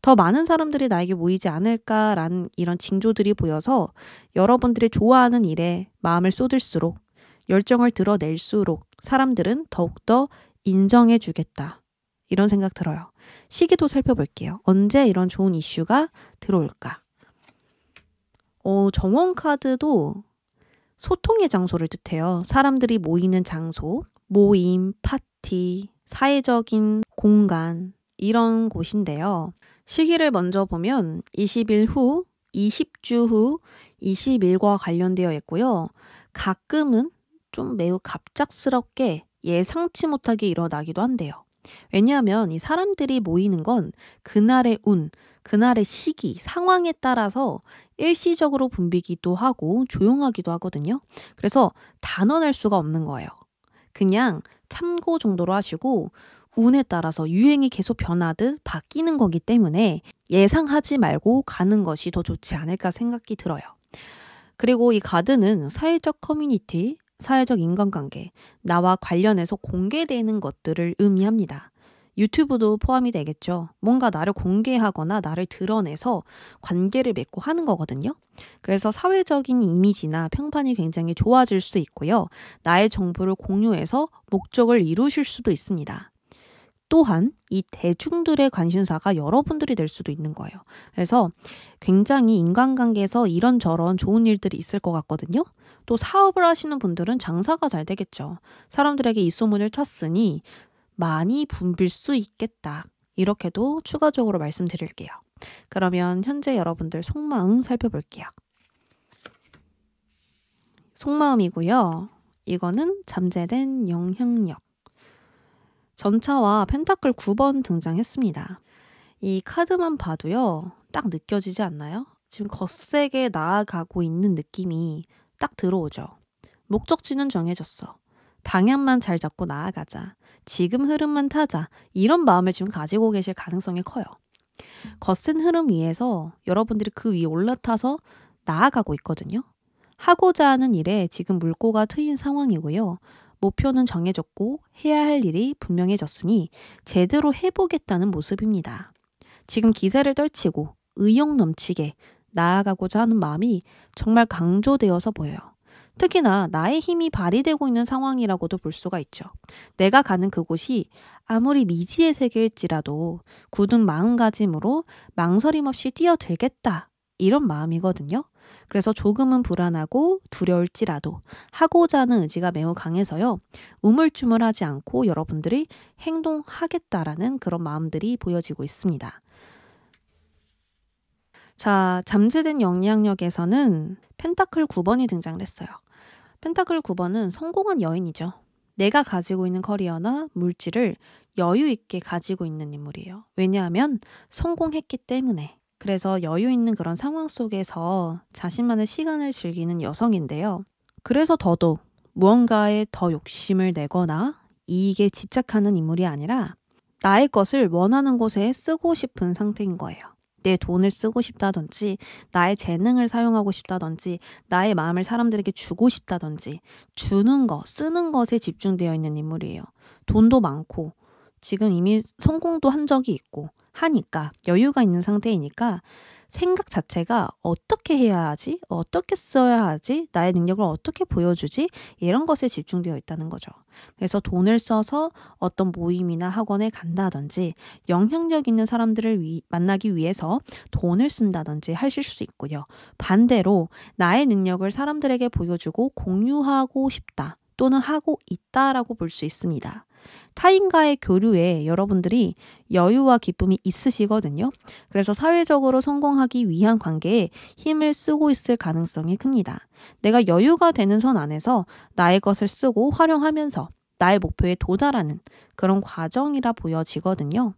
더 많은 사람들이 나에게 모이지 않을까라는 이런 징조들이 보여서 여러분들이 좋아하는 일에 마음을 쏟을수록 열정을 드러낼수록 사람들은 더욱더 인정해 주겠다. 이런 생각 들어요. 시기도 살펴볼게요. 언제 이런 좋은 이슈가 들어올까? 정원 카드도 소통의 장소를 뜻해요. 사람들이 모이는 장소, 모임, 파티, 사회적인 공간 이런 곳인데요. 시기를 먼저 보면 20일 후, 20주 후, 20일과 관련되어 있고요. 가끔은 좀 매우 갑작스럽게 예상치 못하게 일어나기도 한대요. 왜냐하면 이 사람들이 모이는 건 그날의 운, 그날의 시기, 상황에 따라서 일시적으로 붐비기도 하고 조용하기도 하거든요. 그래서 단언할 수가 없는 거예요. 그냥 참고 정도로 하시고 운에 따라서 유행이 계속 변하듯 바뀌는 거기 때문에 예상하지 말고 가는 것이 더 좋지 않을까 생각이 들어요. 그리고 이 카드는 사회적 커뮤니티, 사회적 인간관계, 나와 관련해서 공개되는 것들을 의미합니다. 유튜브도 포함이 되겠죠. 뭔가 나를 공개하거나 나를 드러내서 관계를 맺고 하는 거거든요. 그래서 사회적인 이미지나 평판이 굉장히 좋아질 수 있고요. 나의 정보를 공유해서 목적을 이루실 수도 있습니다. 또한 이 대중들의 관심사가 여러분들이 될 수도 있는 거예요. 그래서 굉장히 인간관계에서 이런저런 좋은 일들이 있을 것 같거든요. 또 사업을 하시는 분들은 장사가 잘 되겠죠. 사람들에게 이 소문을 쳤으니 많이 붐빌 수 있겠다. 이렇게도 추가적으로 말씀드릴게요. 그러면 현재 여러분들 속마음 살펴볼게요. 속마음이고요. 이거는 잠재된 영향력. 전차와 펜타클 9번 등장했습니다. 이 카드만 봐도요, 딱 느껴지지 않나요? 지금 거세게 나아가고 있는 느낌이 딱 들어오죠. 목적지는 정해졌어. 방향만 잘 잡고 나아가자. 지금 흐름만 타자. 이런 마음을 지금 가지고 계실 가능성이 커요. 거센 흐름 위에서 여러분들이 그 위에 올라타서 나아가고 있거든요. 하고자 하는 일에 지금 물꼬가 트인 상황이고요. 목표는 정해졌고 해야 할 일이 분명해졌으니 제대로 해보겠다는 모습입니다. 지금 기세를 떨치고 의욕 넘치게 나아가고자 하는 마음이 정말 강조되어서 보여요. 특히나 나의 힘이 발휘되고 있는 상황이라고도 볼 수가 있죠. 내가 가는 그곳이 아무리 미지의 세계일지라도 굳은 마음가짐으로 망설임 없이 뛰어들겠다. 이런 마음이거든요. 그래서 조금은 불안하고 두려울지라도 하고자 하는 의지가 매우 강해서요. 우물쭈물하지 않고 여러분들이 행동하겠다라는 그런 마음들이 보여지고 있습니다. 자, 잠재된 영향력에서는 펜타클 9번이 등장을 했어요. 펜타클 9번은 성공한 여인이죠. 내가 가지고 있는 커리어나 물질을 여유 있게 가지고 있는 인물이에요. 왜냐하면 성공했기 때문에. 그래서 여유 있는 그런 상황 속에서 자신만의 시간을 즐기는 여성인데요. 그래서 더더욱 무언가에 더 욕심을 내거나 이익에 집착하는 인물이 아니라 나의 것을 원하는 곳에 쓰고 싶은 상태인 거예요. 내 돈을 쓰고 싶다든지 나의 재능을 사용하고 싶다든지 나의 마음을 사람들에게 주고 싶다든지 주는 것, 쓰는 것에 집중되어 있는 인물이에요. 돈도 많고 지금 이미 성공도 한 적이 있고 하니까 여유가 있는 상태이니까 생각 자체가 어떻게 해야 하지? 어떻게 써야 하지? 나의 능력을 어떻게 보여주지? 이런 것에 집중되어 있다는 거죠. 그래서 돈을 써서 어떤 모임이나 학원에 간다든지 영향력 있는 사람들을 만나기 위해서 돈을 쓴다든지 하실 수 있고요. 반대로 나의 능력을 사람들에게 보여주고 공유하고 싶다 또는 하고 있다라고 볼 수 있습니다. 타인과의 교류에 여러분들이 여유와 기쁨이 있으시거든요. 그래서 사회적으로 성공하기 위한 관계에 힘을 쓰고 있을 가능성이 큽니다. 내가 여유가 되는 선 안에서 나의 것을 쓰고 활용하면서 나의 목표에 도달하는 그런 과정이라 보여지거든요.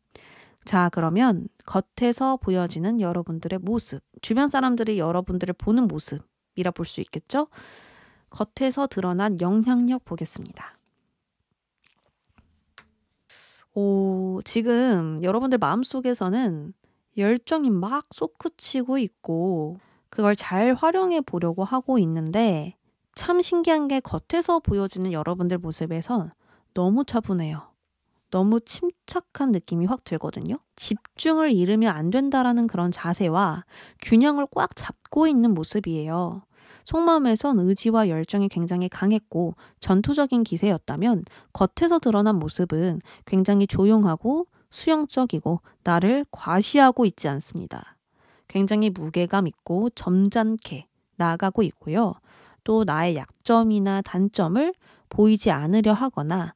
자, 그러면 겉에서 보여지는 여러분들의 모습, 주변 사람들이 여러분들을 보는 모습이라 볼 수 있겠죠? 겉에서 드러난 영향력 보겠습니다. 지금 여러분들 마음속에서는 열정이 막 솟구치고 있고 그걸 잘 활용해 보려고 하고 있는데 참 신기한 게 겉에서 보여지는 여러분들 모습에선 너무 차분해요. 너무 침착한 느낌이 확 들거든요. 집중을 잃으면 안 된다라는 그런 자세와 균형을 꽉 잡고 있는 모습이에요. 속마음에선 의지와 열정이 굉장히 강했고 전투적인 기세였다면 겉에서 드러난 모습은 굉장히 조용하고 수용적이고 나를 과시하고 있지 않습니다. 굉장히 무게감 있고 점잖게 나아가고 있고요. 또 나의 약점이나 단점을 보이지 않으려 하거나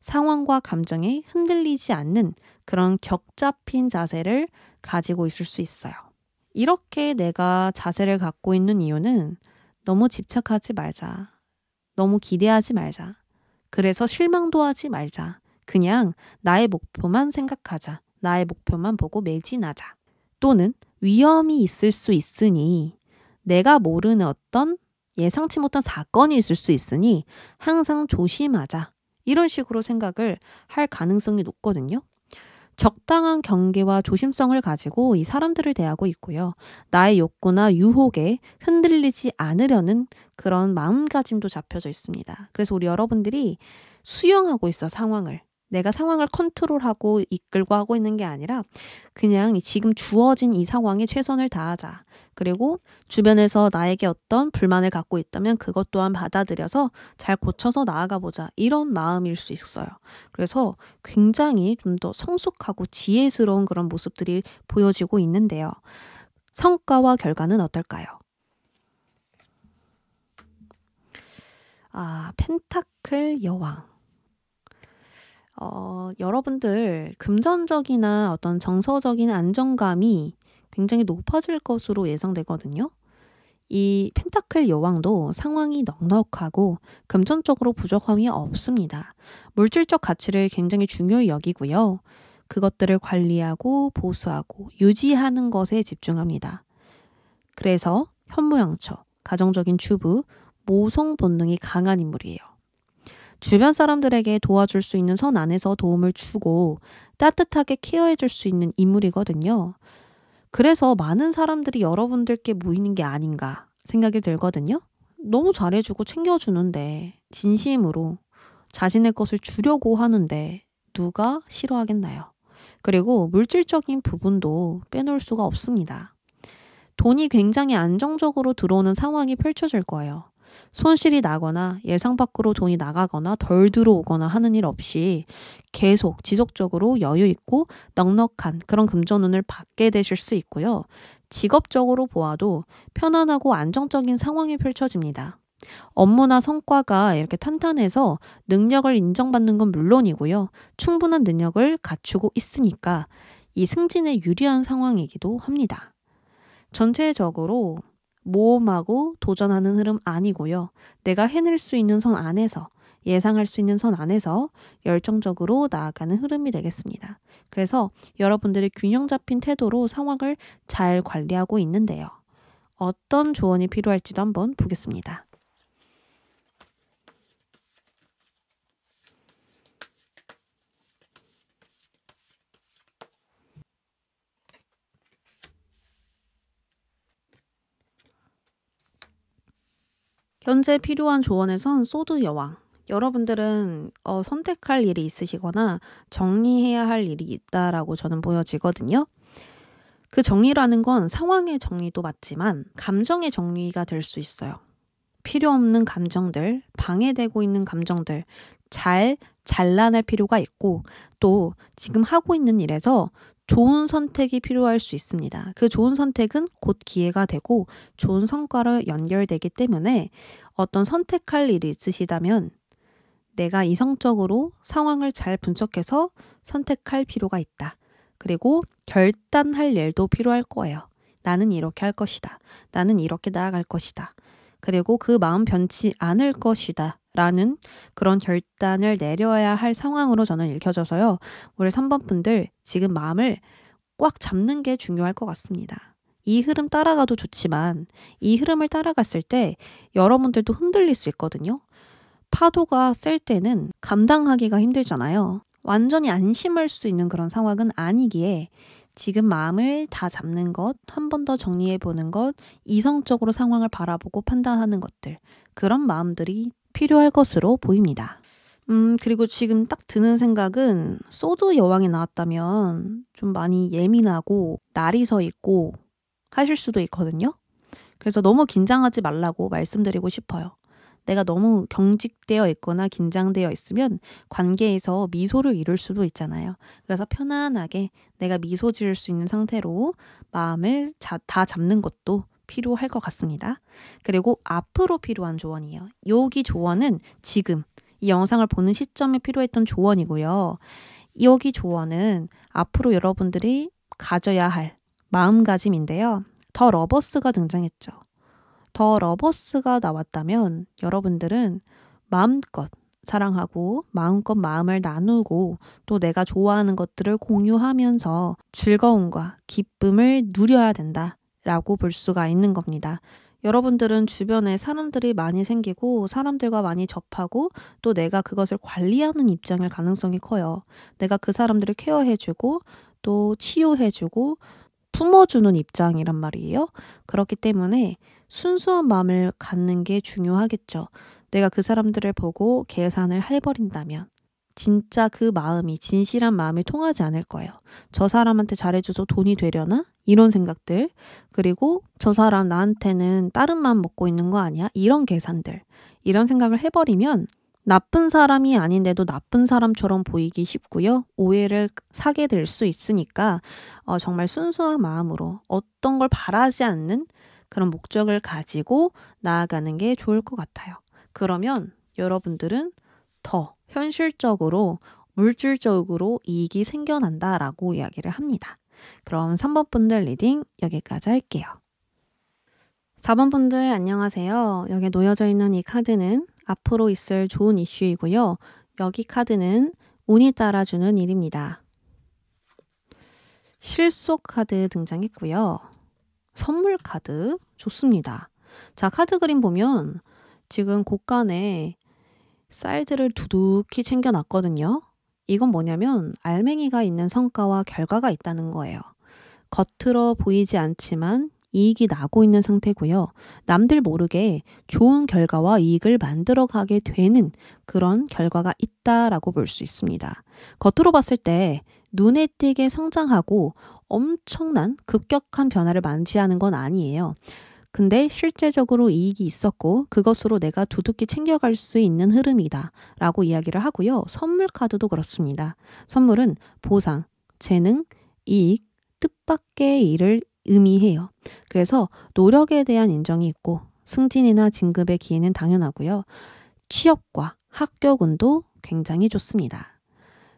상황과 감정에 흔들리지 않는 그런 격 잡힌 자세를 가지고 있을 수 있어요. 이렇게 내가 자세를 갖고 있는 이유는 너무 집착하지 말자. 너무 기대하지 말자. 그래서 실망도 하지 말자. 그냥 나의 목표만 생각하자. 나의 목표만 보고 매진하자. 또는 위험이 있을 수 있으니 내가 모르는 어떤 예상치 못한 사건이 있을 수 있으니 항상 조심하자. 이런 식으로 생각을 할 가능성이 높거든요. 적당한 경계와 조심성을 가지고 이 사람들을 대하고 있고요. 나의 욕구나 유혹에 흔들리지 않으려는 그런 마음가짐도 잡혀져 있습니다. 그래서 우리 여러분들이 수용하고 있어, 상황을. 내가 상황을 컨트롤하고 이끌고 하고 있는 게 아니라 그냥 지금 주어진 이 상황에 최선을 다하자. 그리고 주변에서 나에게 어떤 불만을 갖고 있다면 그것 또한 받아들여서 잘 고쳐서 나아가 보자. 이런 마음일 수 있어요. 그래서 굉장히 좀 더 성숙하고 지혜스러운 그런 모습들이 보여지고 있는데요. 성과와 결과는 어떨까요? 펜타클 여왕. 여러분들 금전적이나 어떤 정서적인 안정감이 굉장히 높아질 것으로 예상되거든요. 이 펜타클 여왕도 상황이 넉넉하고 금전적으로 부족함이 없습니다. 물질적 가치를 굉장히 중요히 여기고요. 그것들을 관리하고 보수하고 유지하는 것에 집중합니다. 그래서 현모양처, 가정적인 주부, 모성 본능이 강한 인물이에요. 주변 사람들에게 도와줄 수 있는 선 안에서 도움을 주고 따뜻하게 케어해줄 수 있는 인물이거든요. 그래서 많은 사람들이 여러분들께 모이는 게 아닌가 생각이 들거든요. 너무 잘해주고 챙겨주는데 진심으로 자신의 것을 주려고 하는데 누가 싫어하겠나요? 그리고 물질적인 부분도 빼놓을 수가 없습니다. 돈이 굉장히 안정적으로 들어오는 상황이 펼쳐질 거예요. 손실이 나거나 예상 밖으로 돈이 나가거나 덜 들어오거나 하는 일 없이 계속 지속적으로 여유 있고 넉넉한 그런 금전운을 받게 되실 수 있고요. 직업적으로 보아도 편안하고 안정적인 상황이 펼쳐집니다. 업무나 성과가 이렇게 탄탄해서 능력을 인정받는 건 물론이고요. 충분한 능력을 갖추고 있으니까 이 승진에 유리한 상황이기도 합니다. 전체적으로 모험하고 도전하는 흐름 아니고요. 내가 해낼 수 있는 선 안에서, 예상할 수 있는 선 안에서 열정적으로 나아가는 흐름이 되겠습니다. 그래서 여러분들이 균형 잡힌 태도로 상황을 잘 관리하고 있는데요. 어떤 조언이 필요할지도 한번 보겠습니다. 현재 필요한 조언에선 소드 여왕. 여러분들은 선택할 일이 있으시거나 정리해야 할 일이 있다라고 저는 보여지거든요. 그 정리라는 건 상황의 정리도 맞지만 감정의 정리가 될 수 있어요. 필요 없는 감정들, 방해되고 있는 감정들 잘 잘라낼 필요가 있고 또 지금 하고 있는 일에서 좋은 선택이 필요할 수 있습니다. 그 좋은 선택은 곧 기회가 되고 좋은 성과로 연결되기 때문에 어떤 선택할 일이 있으시다면 내가 이성적으로 상황을 잘 분석해서 선택할 필요가 있다. 그리고 결단할 일도 필요할 거예요. 나는 이렇게 할 것이다. 나는 이렇게 나아갈 것이다. 그리고 그 마음 변치 않을 것이다. 라는 그런 결단을 내려야 할 상황으로 저는 읽혀져서요. 우리 3번 분들 지금 마음을 꽉 잡는 게 중요할 것 같습니다. 이 흐름 따라가도 좋지만 이 흐름을 따라갔을 때 여러분들도 흔들릴 수 있거든요. 파도가 셀 때는 감당하기가 힘들잖아요. 완전히 안심할 수 있는 그런 상황은 아니기에 지금 마음을 다 잡는 것, 한 번 더 정리해 보는 것, 이성적으로 상황을 바라보고 판단하는 것들, 그런 마음들이 필요할 것으로 보입니다. 그리고 지금 딱 드는 생각은 소드 여왕이 나왔다면 좀 많이 예민하고 날이 서 있고 하실 수도 있거든요. 그래서 너무 긴장하지 말라고 말씀드리고 싶어요. 내가 너무 경직되어 있거나 긴장되어 있으면 관계에서 미소를 잃을 수도 있잖아요. 그래서 편안하게 내가 미소 지을 수 있는 상태로 마음을 다 잡는 것도 필요할 것 같습니다. 그리고 앞으로 필요한 조언이에요. 여기 조언은 지금 이 영상을 보는 시점에 필요했던 조언이고요. 여기 조언은 앞으로 여러분들이 가져야 할 마음가짐인데요. 더 러버스가 등장했죠. 더 러버스가 나왔다면 여러분들은 마음껏 사랑하고 마음껏 마음을 나누고 또 내가 좋아하는 것들을 공유하면서 즐거움과 기쁨을 누려야 된다라고 볼 수가 있는 겁니다. 여러분들은 주변에 사람들이 많이 생기고 사람들과 많이 접하고 또 내가 그것을 관리하는 입장일 가능성이 커요. 내가 그 사람들을 케어해주고 또 치유해주고 품어주는 입장이란 말이에요. 그렇기 때문에 순수한 마음을 갖는 게 중요하겠죠. 내가 그 사람들을 보고 계산을 해버린다면 진짜 그 마음이 진실한 마음이 통하지 않을 거예요. 저 사람한테 잘해줘서 돈이 되려나? 이런 생각들. 그리고 저 사람 나한테는 다른 마음 먹고 있는 거 아니야? 이런 계산들. 이런 생각을 해버리면 나쁜 사람이 아닌데도 나쁜 사람처럼 보이기 쉽고요. 오해를 사게 될 수 있으니까 정말 순수한 마음으로 어떤 걸 바라지 않는 그런 목적을 가지고 나아가는 게 좋을 것 같아요. 그러면 여러분들은 더 현실적으로 물질적으로 이익이 생겨난다라고 이야기를 합니다. 그럼 3번 분들 리딩 여기까지 할게요. 4번 분들 안녕하세요. 여기에 놓여져 있는 이 카드는 앞으로 있을 좋은 이슈이고요. 여기 카드는 운이 따라주는 일입니다. 실속 카드 등장했고요. 선물 카드 좋습니다. 자, 카드 그림 보면 지금 곳간에 쌀들을 두둑히 챙겨놨거든요. 이건 뭐냐면 알맹이가 있는 성과와 결과가 있다는 거예요. 겉으로 보이지 않지만 이익이 나고 있는 상태고요. 남들 모르게 좋은 결과와 이익을 만들어가게 되는 그런 결과가 있다라고 볼 수 있습니다. 겉으로 봤을 때 눈에 띄게 성장하고 엄청난 급격한 변화를 맞이하는 건 아니에요. 근데 실제적으로 이익이 있었고 그것으로 내가 두둑히 챙겨갈 수 있는 흐름이다 라고 이야기를 하고요. 선물 카드도 그렇습니다. 선물은 보상, 재능, 이익, 뜻밖의 일을 의미해요. 그래서 노력에 대한 인정이 있고 승진이나 진급의 기회는 당연하고요. 취업과 합격운도 굉장히 좋습니다.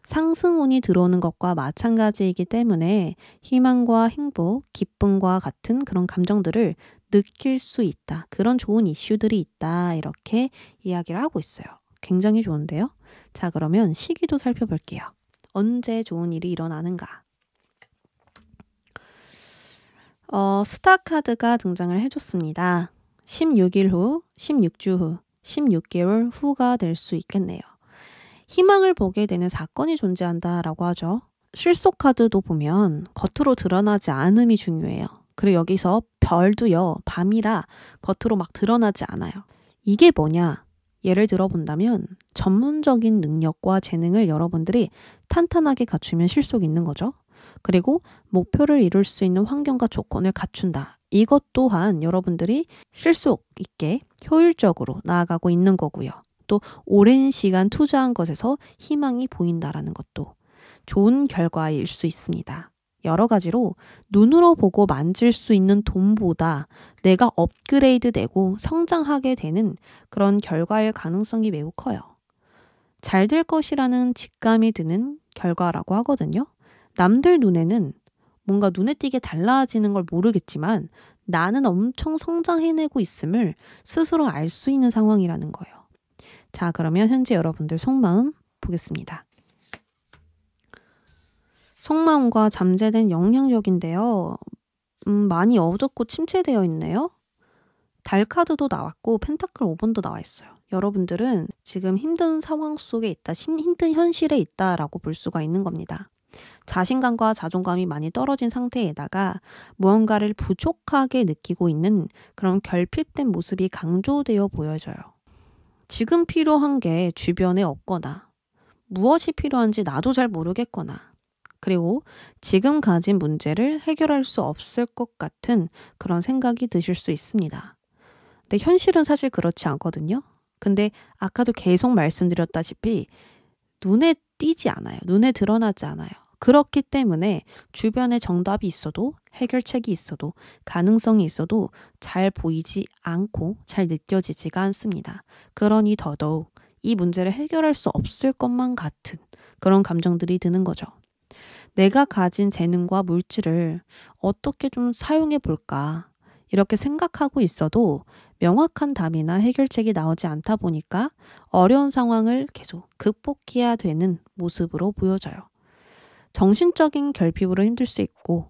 상승운이 들어오는 것과 마찬가지이기 때문에 희망과 행복, 기쁨과 같은 그런 감정들을 느낄 수 있다. 그런 좋은 이슈들이 있다. 이렇게 이야기를 하고 있어요. 굉장히 좋은데요? 자, 그러면 시기도 살펴볼게요. 언제 좋은 일이 일어나는가? 스타 카드가 등장을 해줬습니다. 16일 후, 16주 후, 16개월 후가 될 수 있겠네요. 희망을 보게 되는 사건이 존재한다라고 하죠. 실속 카드도 보면 겉으로 드러나지 않음이 중요해요. 그리고 여기서 별도요. 밤이라 겉으로 막 드러나지 않아요. 이게 뭐냐? 예를 들어 본다면 전문적인 능력과 재능을 여러분들이 탄탄하게 갖추면 실속이 있는 거죠. 그리고 목표를 이룰 수 있는 환경과 조건을 갖춘다. 이것 또한 여러분들이 실속 있게 효율적으로 나아가고 있는 거고요. 또 오랜 시간 투자한 것에서 희망이 보인다라는 것도 좋은 결과일 수 있습니다. 여러 가지로 눈으로 보고 만질 수 있는 돈보다 내가 업그레이드 되고 성장하게 되는 그런 결과일 가능성이 매우 커요. 잘 될 것이라는 직감이 드는 결과라고 하거든요. 남들 눈에는 뭔가 눈에 띄게 달라지는 걸 모르겠지만 나는 엄청 성장해내고 있음을 스스로 알 수 있는 상황이라는 거예요. 자, 그러면 현재 여러분들 속마음 보겠습니다. 속마음과 잠재된 영향력인데요. 많이 어둡고 침체되어 있네요. 달 카드도 나왔고 펜타클 5번도 나와 있어요. 여러분들은 지금 힘든 상황 속에 있다, 힘든 현실에 있다라고 볼 수가 있는 겁니다. 자신감과 자존감이 많이 떨어진 상태에다가 무언가를 부족하게 느끼고 있는 그런 결핍된 모습이 강조되어 보여져요. 지금 필요한 게 주변에 없거나 무엇이 필요한지 나도 잘 모르겠거나 그리고 지금 가진 문제를 해결할 수 없을 것 같은 그런 생각이 드실 수 있습니다. 근데 현실은 사실 그렇지 않거든요. 근데 아까도 계속 말씀드렸다시피 눈에 띄지 않아요. 눈에 드러나지 않아요. 그렇기 때문에 주변에 정답이 있어도 해결책이 있어도 가능성이 있어도 잘 보이지 않고 잘 느껴지지가 않습니다. 그러니 더더욱 이 문제를 해결할 수 없을 것만 같은 그런 감정들이 드는 거죠. 내가 가진 재능과 물질을 어떻게 좀 사용해 볼까 이렇게 생각하고 있어도 명확한 답이나 해결책이 나오지 않다 보니까 어려운 상황을 계속 극복해야 되는 모습으로 보여져요. 정신적인 결핍으로 힘들 수 있고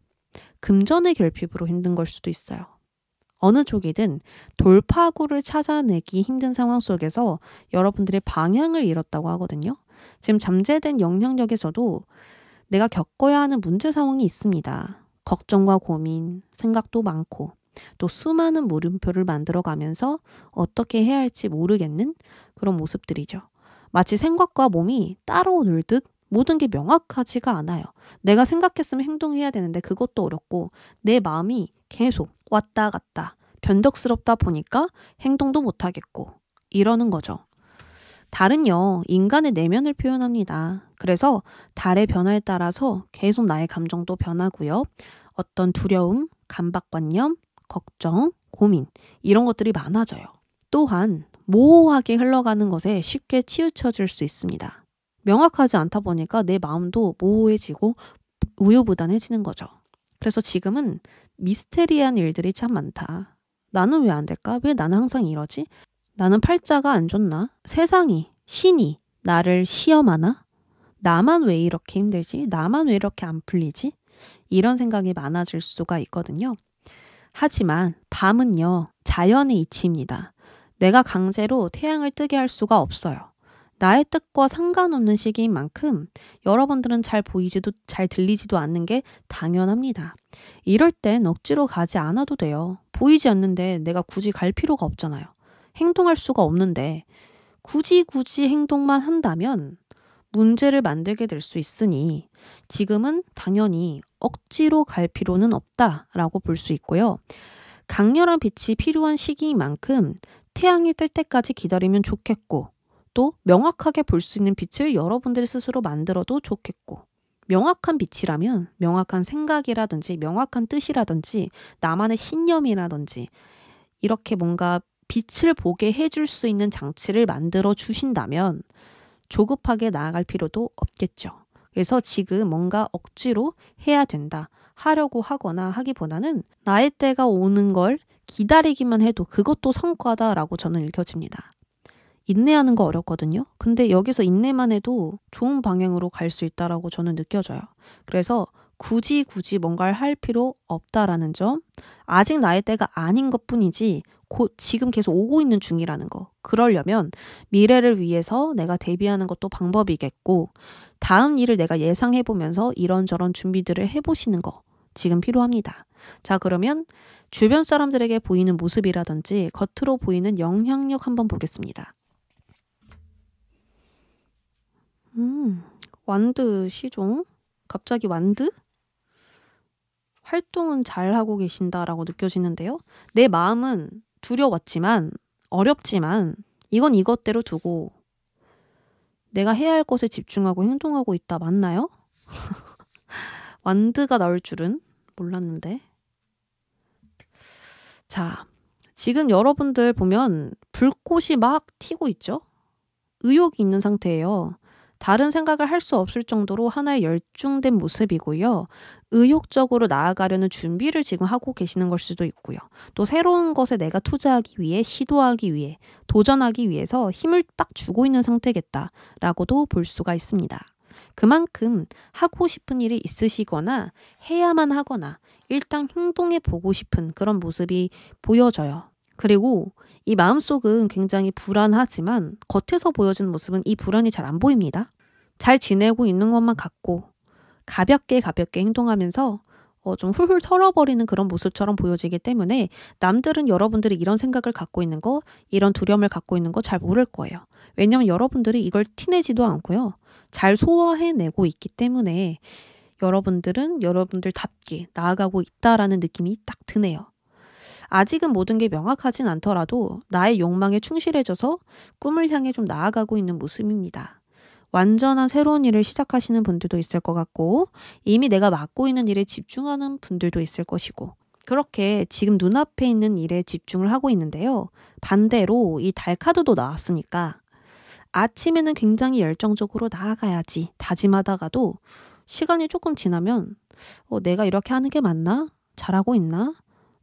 금전의 결핍으로 힘든 걸 수도 있어요. 어느 쪽이든 돌파구를 찾아내기 힘든 상황 속에서 여러분들의 방향을 잃었다고 하거든요. 지금 잠재된 영향력에서도 내가 겪어야 하는 문제 상황이 있습니다. 걱정과 고민, 생각도 많고 또 수많은 물음표를 만들어가면서 어떻게 해야 할지 모르겠는 그런 모습들이죠. 마치 생각과 몸이 따로 놀듯 모든 게 명확하지가 않아요. 내가 생각했으면 행동해야 되는데 그것도 어렵고 내 마음이 계속 왔다 갔다 변덕스럽다 보니까 행동도 못하겠고 이러는 거죠. 달은요, 인간의 내면을 표현합니다. 그래서 달의 변화에 따라서 계속 나의 감정도 변하고요. 어떤 두려움, 강박관념, 걱정, 고민 이런 것들이 많아져요. 또한 모호하게 흘러가는 것에 쉽게 치우쳐질 수 있습니다. 명확하지 않다 보니까 내 마음도 모호해지고 우유부단해지는 거죠. 그래서 지금은 미스테리한 일들이 참 많다. 나는 왜 안 될까? 왜 나는 항상 이러지? 나는 팔자가 안 좋나? 세상이, 신이 나를 시험하나? 나만 왜 이렇게 힘들지? 나만 왜 이렇게 안 풀리지? 이런 생각이 많아질 수가 있거든요. 하지만 밤은요, 자연의 이치입니다. 내가 강제로 태양을 뜨게 할 수가 없어요. 나의 뜻과 상관없는 시기인 만큼 여러분들은 잘 보이지도 잘 들리지도 않는 게 당연합니다. 이럴 땐 억지로 가지 않아도 돼요. 보이지 않는데 내가 굳이 갈 필요가 없잖아요. 행동할 수가 없는데 굳이 행동만 한다면 문제를 만들게 될 수 있으니 지금은 당연히 억지로 갈 필요는 없다라고 볼 수 있고요. 강렬한 빛이 필요한 시기인 만큼 태양이 뜰 때까지 기다리면 좋겠고 또 명확하게 볼 수 있는 빛을 여러분들 스스로 만들어도 좋겠고 명확한 빛이라면 명확한 생각이라든지 명확한 뜻이라든지 나만의 신념이라든지 이렇게 뭔가 빛을 보게 해줄 수 있는 장치를 만들어 주신다면 조급하게 나아갈 필요도 없겠죠. 그래서 지금 뭔가 억지로 해야 된다, 하려고 하거나 하기보다는 나의 때가 오는 걸 기다리기만 해도 그것도 성과다라고 저는 읽혀집니다. 인내하는 거 어렵거든요. 근데 여기서 인내만 해도 좋은 방향으로 갈 수 있다라고 저는 느껴져요. 그래서 굳이 뭔가를 할 필요 없다라는 점, 아직 나의 때가 아닌 것뿐이지 곧 지금 계속 오고 있는 중이라는 거. 그러려면 미래를 위해서 내가 대비하는 것도 방법이겠고 다음 일을 내가 예상해보면서 이런저런 준비들을 해보시는 거 지금 필요합니다. 자, 그러면 주변 사람들에게 보이는 모습이라든지 겉으로 보이는 영향력 한번 보겠습니다. 완드 시종? 갑자기 완드? 활동은 잘하고 계신다라고 느껴지는데요. 내 마음은 두려웠지만 어렵지만 이건 이것대로 두고 내가 해야 할 것에 집중하고 행동하고 있다. 맞나요? 완드가 나올 줄은 몰랐는데. 자, 지금 여러분들 보면 불꽃이 막 튀고 있죠? 의욕이 있는 상태예요. 다른 생각을 할 수 없을 정도로 하나에 열중된 모습이고요. 의욕적으로 나아가려는 준비를 지금 하고 계시는 걸 수도 있고요. 또 새로운 것에 내가 투자하기 위해, 시도하기 위해, 도전하기 위해서 힘을 딱 주고 있는 상태겠다라고도 볼 수가 있습니다. 그만큼 하고 싶은 일이 있으시거나 해야만 하거나 일단 행동해 보고 싶은 그런 모습이 보여져요. 그리고 이 마음속은 굉장히 불안하지만 겉에서 보여지는 모습은 이 불안이 잘 안 보입니다. 잘 지내고 있는 것만 같고 가볍게 행동하면서 좀 훌훌 털어버리는 그런 모습처럼 보여지기 때문에 남들은 여러분들이 이런 생각을 갖고 있는 거, 이런 두려움을 갖고 있는 거 잘 모를 거예요. 왜냐하면 여러분들이 이걸 티내지도 않고요. 잘 소화해내고 있기 때문에 여러분들은 여러분들답게 나아가고 있다라는 느낌이 딱 드네요. 아직은 모든 게 명확하진 않더라도 나의 욕망에 충실해져서 꿈을 향해 좀 나아가고 있는 모습입니다. 완전한 새로운 일을 시작하시는 분들도 있을 것 같고 이미 내가 맡고 있는 일에 집중하는 분들도 있을 것이고 그렇게 지금 눈앞에 있는 일에 집중을 하고 있는데요. 반대로 이 달 카드도 나왔으니까 아침에는 굉장히 열정적으로 나아가야지 다짐하다가도 시간이 조금 지나면 내가 이렇게 하는 게 맞나? 잘하고 있나?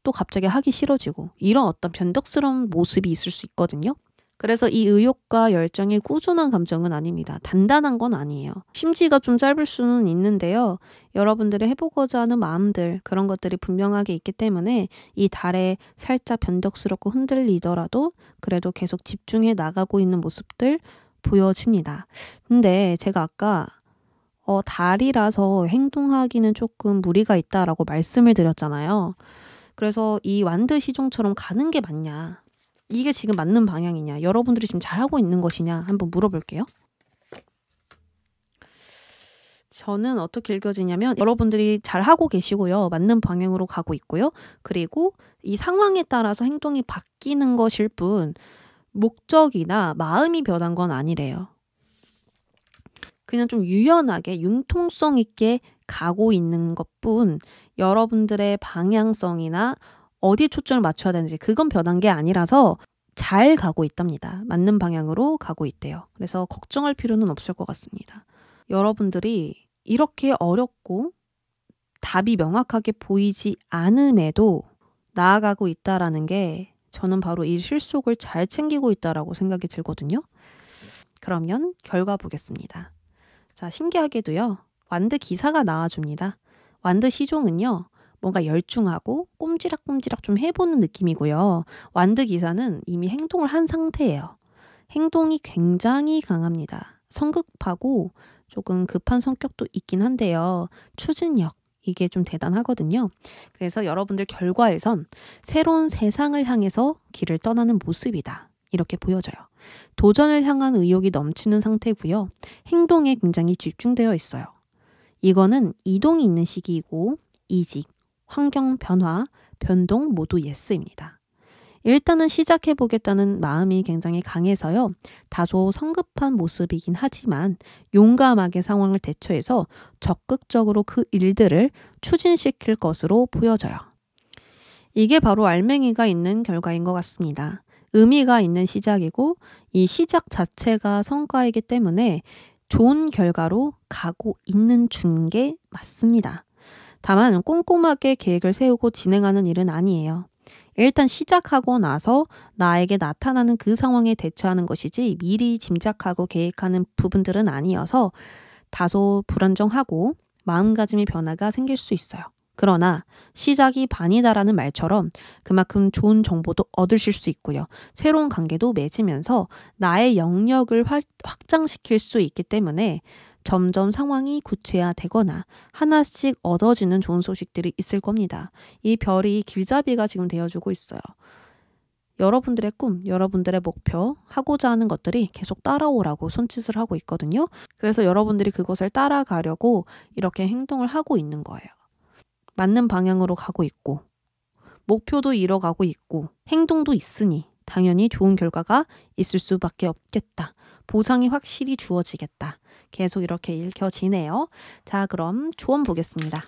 또 갑자기 하기 싫어지고 이런 어떤 변덕스러운 모습이 있을 수 있거든요. 그래서 이 의욕과 열정의 꾸준한 감정은 아닙니다. 단단한 건 아니에요. 심지가 좀 짧을 수는 있는데요. 여러분들이 해보고자 하는 마음들 그런 것들이 분명하게 있기 때문에 이 달에 살짝 변덕스럽고 흔들리더라도 그래도 계속 집중해 나가고 있는 모습들 보여집니다. 근데 제가 아까 달이라서 행동하기는 조금 무리가 있다라고 말씀을 드렸잖아요. 그래서 이 완드 시종처럼 가는 게 맞냐? 이게 지금 맞는 방향이냐? 여러분들이 지금 잘하고 있는 것이냐? 한번 물어볼게요. 저는 어떻게 읽혀지냐면 여러분들이 잘하고 계시고요. 맞는 방향으로 가고 있고요. 그리고 이 상황에 따라서 행동이 바뀌는 것일 뿐 목적이나 마음이 변한 건 아니래요. 그냥 좀 유연하게 융통성 있게 가고 있는 것뿐 여러분들의 방향성이나 어디에 초점을 맞춰야 되는지 그건 변한 게 아니라서 잘 가고 있답니다. 맞는 방향으로 가고 있대요. 그래서 걱정할 필요는 없을 것 같습니다. 여러분들이 이렇게 어렵고 답이 명확하게 보이지 않음에도 나아가고 있다라는 게 저는 바로 이 실속을 잘 챙기고 있다라고 생각이 들거든요. 그러면 결과 보겠습니다. 자, 신기하게도요. 완드 기사가 나와줍니다. 완드 시종은요. 뭔가 열중하고 꼼지락꼼지락 좀 해보는 느낌이고요. 완드 기사는 이미 행동을 한 상태예요. 행동이 굉장히 강합니다. 성급하고 조금 급한 성격도 있긴 한데요. 추진력, 이게 좀 대단하거든요. 그래서 여러분들 결과에선 새로운 세상을 향해서 길을 떠나는 모습이다. 이렇게 보여져요. 도전을 향한 의욕이 넘치는 상태고요. 행동에 굉장히 집중되어 있어요. 이거는 이동이 있는 시기이고 이직, 환경 변화, 변동 모두 예스입니다. 일단은 시작해보겠다는 마음이 굉장히 강해서요. 다소 성급한 모습이긴 하지만 용감하게 상황을 대처해서 적극적으로 그 일들을 추진시킬 것으로 보여져요. 이게 바로 알맹이가 있는 결과인 것 같습니다. 의미가 있는 시작이고 이 시작 자체가 성과이기 때문에 좋은 결과로 가고 있는 중인 게 맞습니다. 다만 꼼꼼하게 계획을 세우고 진행하는 일은 아니에요. 일단 시작하고 나서 나에게 나타나는 그 상황에 대처하는 것이지 미리 짐작하고 계획하는 부분들은 아니어서 다소 불안정하고 마음가짐의 변화가 생길 수 있어요. 그러나 시작이 반이다라는 말처럼 그만큼 좋은 정보도 얻으실 수 있고요. 새로운 관계도 맺으면서 나의 영역을 확장시킬 수 있기 때문에 점점 상황이 구체화되거나 하나씩 얻어지는 좋은 소식들이 있을 겁니다. 이 별이 길잡이가 지금 되어주고 있어요. 여러분들의 꿈, 여러분들의 목표, 하고자 하는 것들이 계속 따라오라고 손짓을 하고 있거든요. 그래서 여러분들이 그것을 따라가려고 이렇게 행동을 하고 있는 거예요. 맞는 방향으로 가고 있고 목표도 이뤄가고 있고 행동도 있으니 당연히 좋은 결과가 있을 수밖에 없겠다. 보상이 확실히 주어지겠다. 계속 이렇게 읽혀지네요. 자, 그럼 조언 보겠습니다.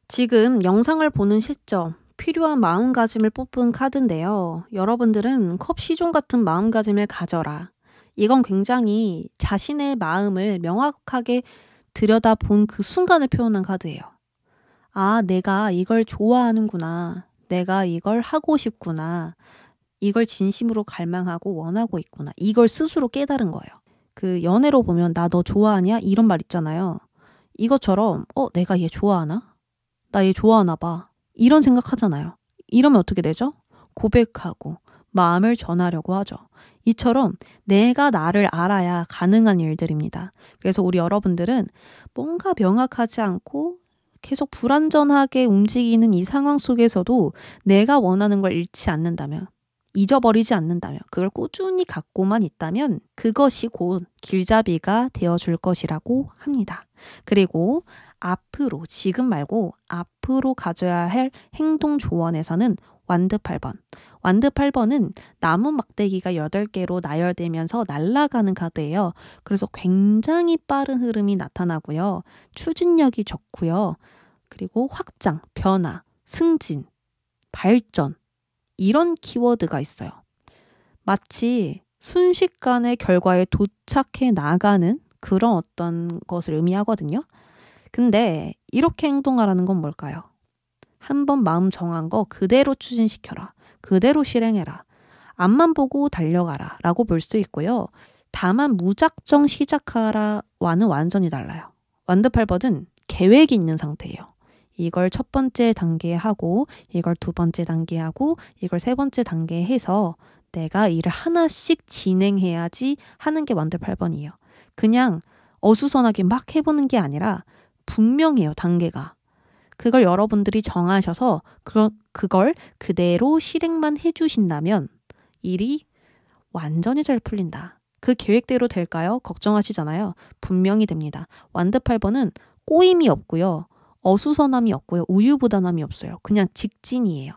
지금 영상을 보는 시점, 필요한 마음가짐을 뽑은 카드인데요. 여러분들은 컵 시종 같은 마음가짐을 가져라. 이건 굉장히 자신의 마음을 명확하게 들여다본 그 순간을 표현한 카드예요. 아, 내가 이걸 좋아하는구나. 내가 이걸 하고 싶구나. 이걸 진심으로 갈망하고 원하고 있구나. 이걸 스스로 깨달은 거예요. 그 연애로 보면 나 너 좋아하냐? 이런 말 있잖아요. 이것처럼 내가 얘 좋아하나? 나 얘 좋아하나 봐. 이런 생각하잖아요. 이러면 어떻게 되죠? 고백하고 마음을 전하려고 하죠. 이처럼 내가 나를 알아야 가능한 일들입니다. 그래서 우리 여러분들은 뭔가 명확하지 않고 계속 불완전하게 움직이는 이 상황 속에서도 내가 원하는 걸 잃지 않는다면, 잊어버리지 않는다면, 그걸 꾸준히 갖고만 있다면 그것이 곧 길잡이가 되어줄 것이라고 합니다. 그리고 앞으로, 지금 말고 앞으로 가져야 할 행동 조언에서는 완드 8번. 완드 8번은 나무 막대기가 8개로 나열되면서 날아가는 카드예요. 그래서 굉장히 빠른 흐름이 나타나고요. 추진력이 적고요. 그리고 확장, 변화, 승진, 발전 이런 키워드가 있어요. 마치 순식간에 결과에 도착해 나가는 그런 어떤 것을 의미하거든요. 근데 이렇게 행동하라는 건 뭘까요? 한번 마음 정한 거 그대로 추진시켜라. 그대로 실행해라. 앞만 보고 달려가라 라고 볼 수 있고요. 다만 무작정 시작하라와는 완전히 달라요. 완드 8번은 계획이 있는 상태예요. 이걸 첫 번째 단계에 하고 이걸 두 번째 단계에 하고 이걸 세 번째 단계에 해서 내가 일을 하나씩 진행해야지 하는 게 완드 8번이에요. 그냥 어수선하게 막 해보는 게 아니라 분명해요, 단계가. 그걸 여러분들이 정하셔서 그걸 그대로 실행만 해주신다면 일이 완전히 잘 풀린다. 그 계획대로 될까요? 걱정하시잖아요. 분명히 됩니다. 완드 8번은 꼬임이 없고요. 어수선함이 없고요. 우유부단함이 없어요. 그냥 직진이에요.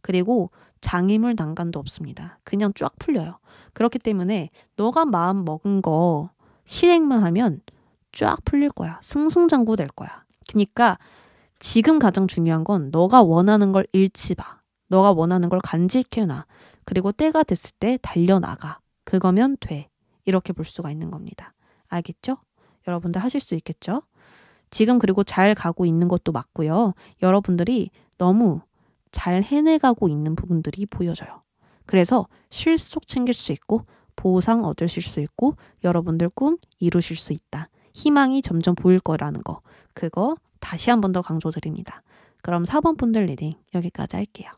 그리고 장애물 난간도 없습니다. 그냥 쫙 풀려요. 그렇기 때문에 너가 마음 먹은 거 실행만 하면 쫙 풀릴 거야. 승승장구 될 거야. 그러니까 지금 가장 중요한 건 너가 원하는 걸 잃지 마. 너가 원하는 걸 간직해놔. 그리고 때가 됐을 때 달려나가. 그거면 돼. 이렇게 볼 수가 있는 겁니다. 알겠죠? 여러분들 하실 수 있겠죠? 지금 그리고 잘 가고 있는 것도 맞고요. 여러분들이 너무 잘 해내가고 있는 부분들이 보여져요. 그래서 실속 챙길 수 있고 보상 얻으실 수 있고 여러분들 꿈 이루실 수 있다. 희망이 점점 보일 거라는 거. 그거 다시 한 번 더 강조드립니다. 그럼 4번 분들 리딩 여기까지 할게요.